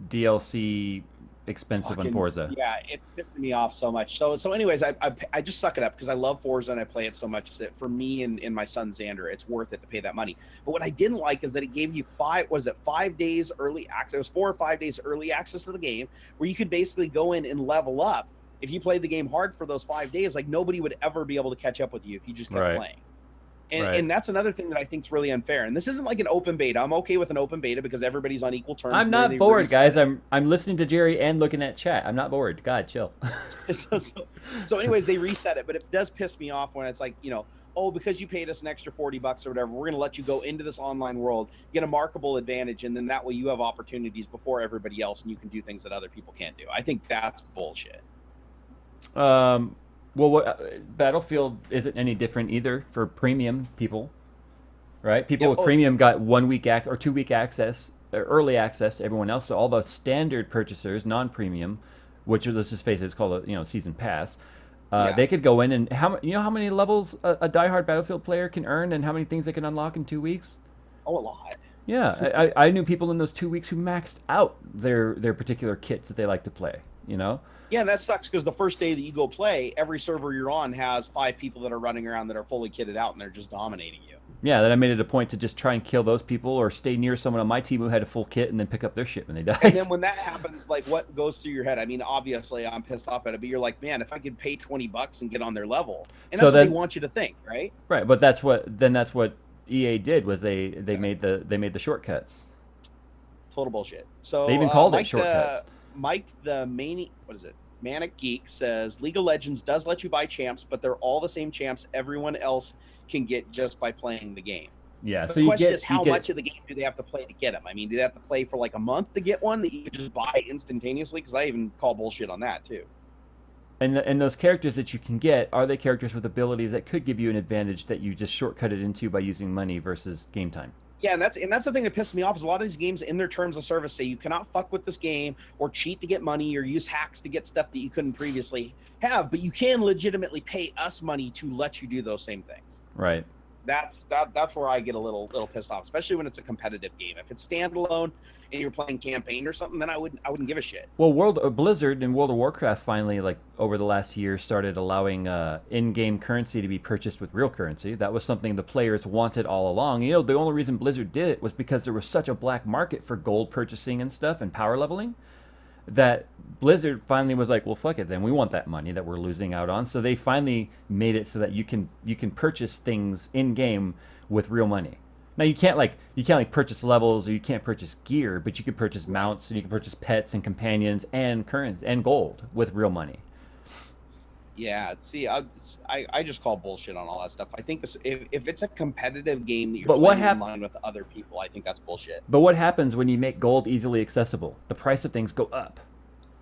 DLC expensive on Forza. Yeah, it's pissing me off so much. So anyways, I just suck it up because I love Forza and I play it so much that for me and my son Xander, it's worth it to pay that money. But what I didn't like is that it gave you 5 days early access. It was 4 or 5 days early access to the game where you could basically go in and level up. If you played the game hard for those 5 days, like nobody would ever be able to catch up with you if you just kept playing. And that's another thing that I think is really unfair. And this isn't like an open beta. I'm okay with an open beta because everybody's on equal terms. I'm not bored, guys. I'm listening to Jerry and looking at chat. I'm not bored. God, chill. So anyways, they reset it, but it does piss me off when it's like, oh, because you paid us an extra $40 or whatever, we're going to let you go into this online world, get a markable advantage, and then that way you have opportunities before everybody else and you can do things that other people can't do. I think that's bullshit. Well, Battlefield isn't any different either for premium people, right? People with premium got 1 week or 2 week access, or early access to everyone else. So all the standard purchasers, non-premium, which let's just face it, it's called a season pass. They could go in and how many levels a diehard Battlefield player can earn and how many things they can unlock in 2 weeks? Oh, a lot. Yeah, I knew people in those 2 weeks who maxed out their particular kits that they like to play. you know? Yeah, that sucks because the first day that you go play, every server you're on has 5 people that are running around that are fully kitted out and they're just dominating you. Yeah, then I made it a point to just try and kill those people or stay near someone on my team who had a full kit and then pick up their shit when they died. And then when that happens, like what goes through your head? I mean, obviously I'm pissed off at it, but you're like, man, if I could pay $20 and get on their level, and that's what they want you to think, right? Right, but that's what EA did was they made the shortcuts. Total bullshit. So they even called it shortcuts. Mike the Manic Geek says League of Legends does let you buy champs, but they're all the same champs everyone else can get just by playing the game. Yeah. The question is how much of the game do they have to play to get them? I mean, do they have to play for like a month to get one that you can just buy instantaneously? Because I even call bullshit on that too. And those characters that you can get, are they characters with abilities that could give you an advantage that you just shortcut it into by using money versus game time? Yeah, and that's the thing that pisses me off is a lot of these games in their terms of service say you cannot fuck with this game or cheat to get money or use hacks to get stuff that you couldn't previously have, but you can legitimately pay us money to let you do those same things. Right. That's where I get a little pissed off, especially when it's a competitive game. If it's standalone and you're playing campaign or something, then I wouldn't give a shit. Well, Blizzard and World of Warcraft finally, like over the last year, started allowing in-game currency to be purchased with real currency. That was something the players wanted all along. You know, the only reason Blizzard did it was because there was such a black market for gold purchasing and stuff and power leveling that Blizzard finally was like, well, fuck it then. We want that money that we're losing out on. So they finally made it so that you can purchase things in game with real money. Now you can't purchase levels or you can't purchase gear, but you can purchase mounts and you can purchase pets and companions and currency and gold with real money. Yeah, see, I just call bullshit on all that stuff. I think if it's a competitive game that you're playing online with other people, I think that's bullshit. But what happens when you make gold easily accessible? The price of things go up.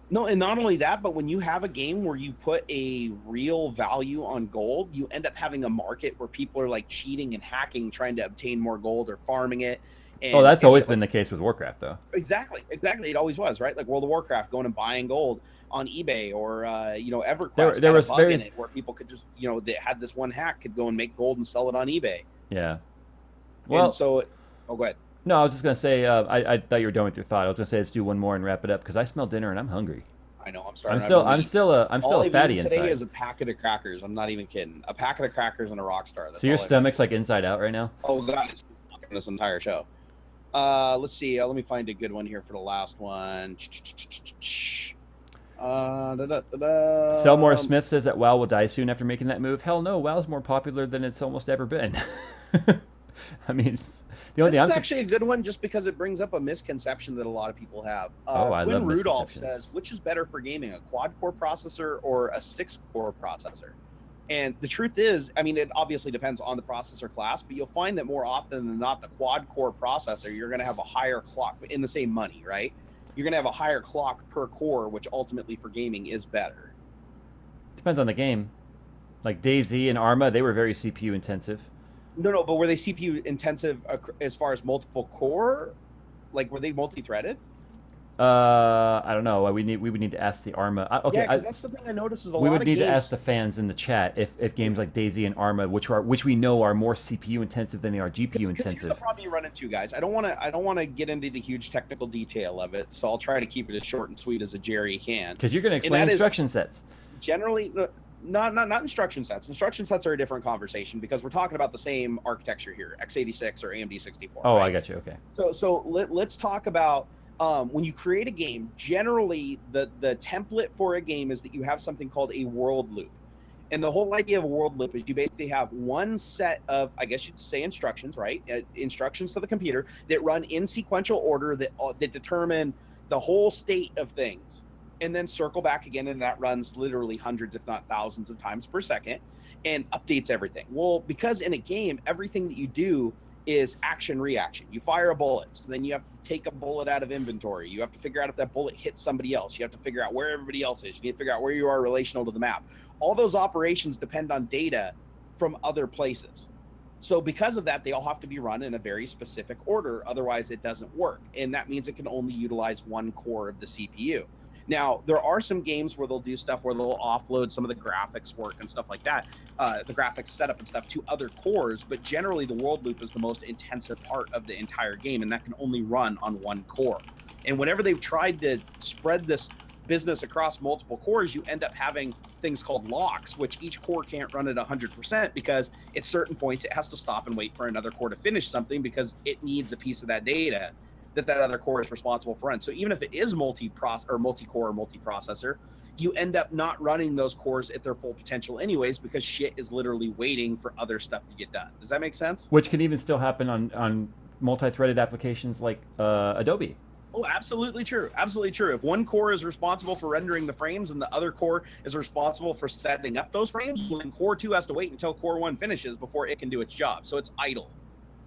No, and not only that, but when you have a game where you put a real value on gold, you end up having a market where people are like cheating and hacking, trying to obtain more gold or farming it. And that's always been the case with Warcraft, though. Exactly. It always was, right? Like World of Warcraft, going and buying gold on eBay or EverQuest. There was in it where people could just they had this one hack could go and make gold and sell it on eBay. Yeah. Well, and so, go ahead. No, I was just gonna say I thought you were done with your thought. I was gonna say let's do one more and wrap it up because I smell dinner and I'm hungry. I know. I'm starting. I'm still a fatty inside. Today is a packet of crackers. I'm not even kidding. A packet of crackers and a Rockstar. So your stomach's like inside out right now? Oh God, it's fucking this entire show. Let's see. Let me find a good one here for the last one. Selmore Smith says that WoW will die soon after making that move. Hell no, WoW's more popular than it's almost ever been. I mean, it's the only this is actually a good one just because it brings up a misconception that a lot of people have. I love Rudolph says, which is better for gaming, a quad-core processor or a 6-core processor? And the truth is, I mean, it obviously depends on the processor class, but you'll find that more often than not, the quad-core processor, you're going to have a higher clock in the same money, right? You're going to have a higher clock per core, which ultimately for gaming is better. Depends on the game. Like DayZ and Arma, they were very CPU intensive. No, but were they CPU intensive as far as multiple core? Like, were they multi-threaded? I don't know. We would need to ask the Arma. Okay, yeah, because that's the thing I noticed is a lot of games. We would need to ask the fans in the chat if games like DayZ and Arma, which we know are more CPU intensive than they are GPU intensive. Here's the problem you run into, guys. I don't want to get into the huge technical detail of it, so I'll try to keep it as short and sweet as a Jerry can. Because you're going to explain instruction sets. Generally, not instruction sets. Instruction sets are a different conversation because we're talking about the same architecture here, x86 or AMD 64. Oh, right? I got you. Okay. So let's talk about when you create a game. Generally, the template for a game is that you have something called a world loop, and the whole idea of a world loop is you basically have one set of, I guess you'd say, instructions, right? Instructions to the computer that run in sequential order that determine the whole state of things. And then circle back again, and that runs literally hundreds, if not thousands of times per second and updates everything. Well, because in a game, everything that you do is action-reaction. You fire a bullet, so then you have to take a bullet out of inventory. You have to figure out if that bullet hits somebody else. You have to figure out where everybody else is. You need to figure out where you are relational to the map. All those operations depend on data from other places. So because of that, they all have to be run in a very specific order. Otherwise, it doesn't work. And that means it can only utilize one core of the CPU. Now, there are some games where they'll do stuff where they'll offload some of the graphics work and stuff like that, the graphics setup and stuff to other cores, but generally the world loop is the most intensive part of the entire game, and that can only run on one core. And whenever they've tried to spread this business across multiple cores, you end up having things called locks, which each core can't run at 100% because at certain points it has to stop and wait for another core to finish something because it needs a piece of that data that other core is responsible for run. So even if it is multi-core or multiprocessor, you end up not running those cores at their full potential anyways because shit is literally waiting for other stuff to get done. Does that make sense? Which can even still happen on multi-threaded applications like Adobe. Oh, absolutely true. Absolutely true. If one core is responsible for rendering the frames and the other core is responsible for setting up those frames, then core 2 has to wait until core 1 finishes before it can do its job. So it's idle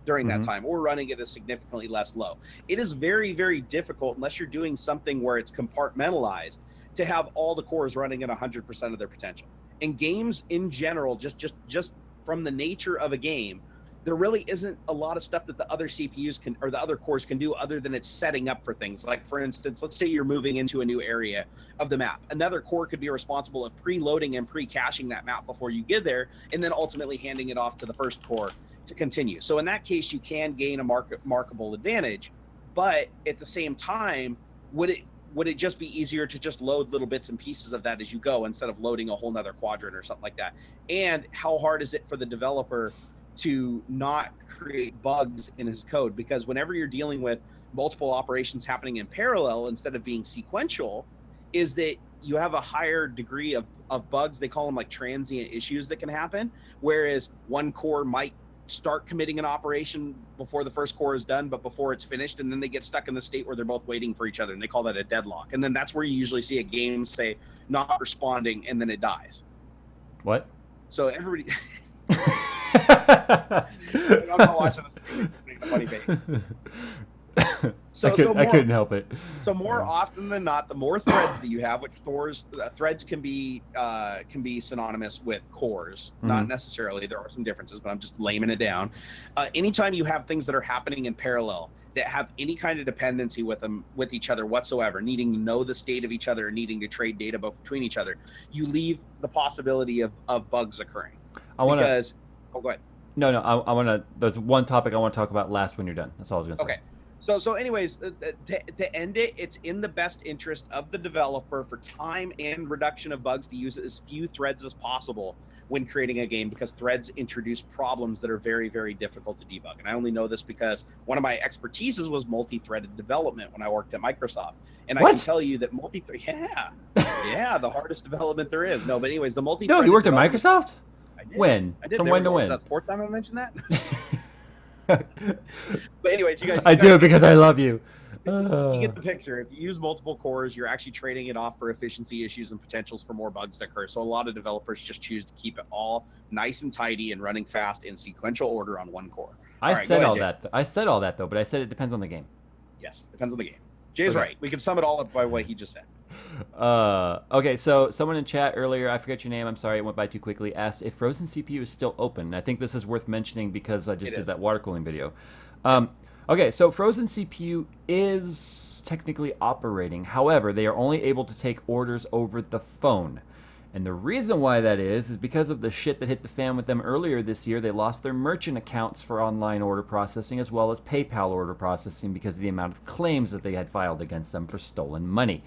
during that time or running at a significantly less low. It is very, very difficult unless you're doing something where it's compartmentalized to have all the cores running at 100% of their potential. In games in general, just from the nature of a game, there really isn't a lot of stuff that the other CPUs can or the other cores can do other than it's setting up for things. Like, for instance, let's say you're moving into a new area of the map. Another core could be responsible of preloading and pre-caching that map before you get there, and then ultimately handing it off to the first core to continue. So in that case, you can gain a markable advantage, but at the same time, would it just be easier to just load little bits and pieces of that as you go instead of loading a whole nother quadrant or something like that? And how hard is it for the developer to not create bugs in his code? Because whenever you're dealing with multiple operations happening in parallel instead of being sequential, is that you have a higher degree of bugs. They call them like transient issues that can happen, whereas one core might start committing an operation before the first core is done, but before it's finished, and then they get stuck in the state where they're both waiting for each other, and they call that a deadlock. And then that's where you usually see a game say not responding, and then it dies. What? So everybody I'm not watching this making a funny face. I couldn't help it. So more often than not, the more threads that you have, which threads can be synonymous with cores, not necessarily. There are some differences, but I'm just laming it down. Anytime you have things that are happening in parallel that have any kind of dependency with each other whatsoever, needing to know the state of each other and needing to trade data between each other, you leave the possibility of bugs occurring. Go ahead. No, I want to. There's one topic I want to talk about last when you're done. That's all I was going to say. Okay. So anyways, to end it, it's in the best interest of the developer for time and reduction of bugs to use as few threads as possible when creating a game, because threads introduce problems that are very, very difficult to debug. And I only know this because one of my expertises was multi-threaded development when I worked at Microsoft. And I can tell you that the hardest development there is. No, but anyways, the multi-threaded. No, you worked at Microsoft? I did. When? I did. From when to when? Is that the fourth time I mentioned that? But anyways, you guys. I do it because I love you. You get the picture. If you use multiple cores, you're actually trading it off for efficiency issues and potentials for more bugs to occur. So a lot of developers just choose to keep it all nice and tidy and running fast in sequential order on one core. I said all that though, but I said it depends on the game. Yes, depends on the game. Jay's right. We can sum it all up by what he just said. Okay, so someone in chat earlier, I forget your name, I'm sorry, it went by too quickly, asked if Frozen CPU is still open. I think this is worth mentioning because I just did that water cooling video. Okay, so Frozen CPU is technically operating. However, they are only able to take orders over the phone. And the reason why that is because of the shit that hit the fan with them earlier this year. They lost their merchant accounts for online order processing as well as PayPal order processing because of the amount of claims that they had filed against them for stolen money.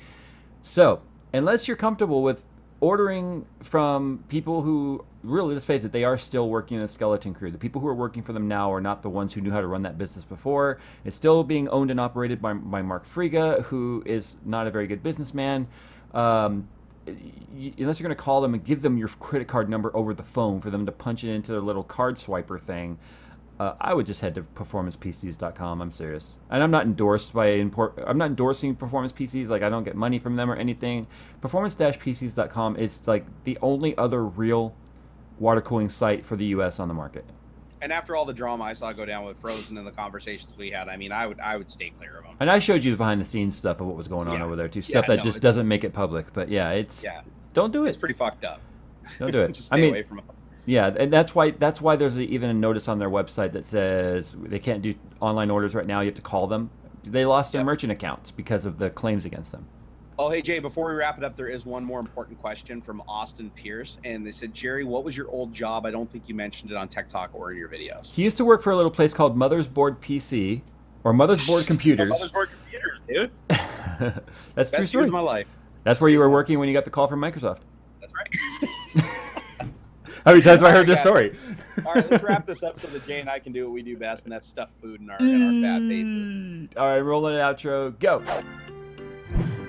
So, unless you're comfortable with ordering from people who, really, let's face it, they are still working in a skeleton crew. The people who are working for them now are not the ones who knew how to run that business before. It's still being owned and operated by Mark Friga, who is not a very good businessman. Unless you're going to call them and give them your credit card number over the phone for them to punch it into their little card swiper thing, I would just head to performancepcs.com. I'm serious, and I'm not endorsed by I'm not endorsing Performance PCs. Like, I don't get money from them or anything. Performance-PCs.com is like the only other real water cooling site for the U.S. on the market. And after all the drama I saw go down with Frozen and the conversations we had, I mean, I would stay clear of them. And I showed you the behind the scenes stuff of what was going on over there too. Stuff that just doesn't make it public. But don't do it. It's pretty fucked up. Don't do it. Just stay away from it. Yeah, and that's why there's even a notice on their website that says they can't do online orders right now. You have to call them. They lost their merchant accounts because of the claims against them. Oh, hey, Jay, before we wrap it up, there is one more important question from Austin Pierce. And they said, Jerry, what was your old job? I don't think you mentioned it on Tech Talk or in your videos. He used to work for a little place called Mother's Board PC or Mother's Board Computers. Mother's Board Computers, dude. That's true story. Years of my life. That's where you were working when you got the call from Microsoft. That's right. How many times have I heard this story? All right, let's wrap this up so that Jay and I can do what we do best, and that's stuff food in our fat faces. All right, rolling an outro. Go.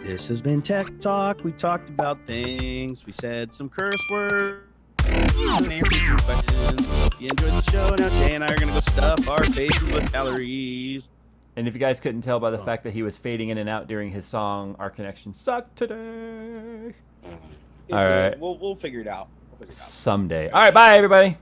This has been Tech Talk. We talked about things. We said some curse words. And answered some questions. Hope you enjoyed the show. Now Jay and I are going to go stuff our faces with calories. And if you guys couldn't tell by the fact that he was fading in and out during his song, our connection sucked today. All right. We'll figure it out. Someday. All right, bye, everybody.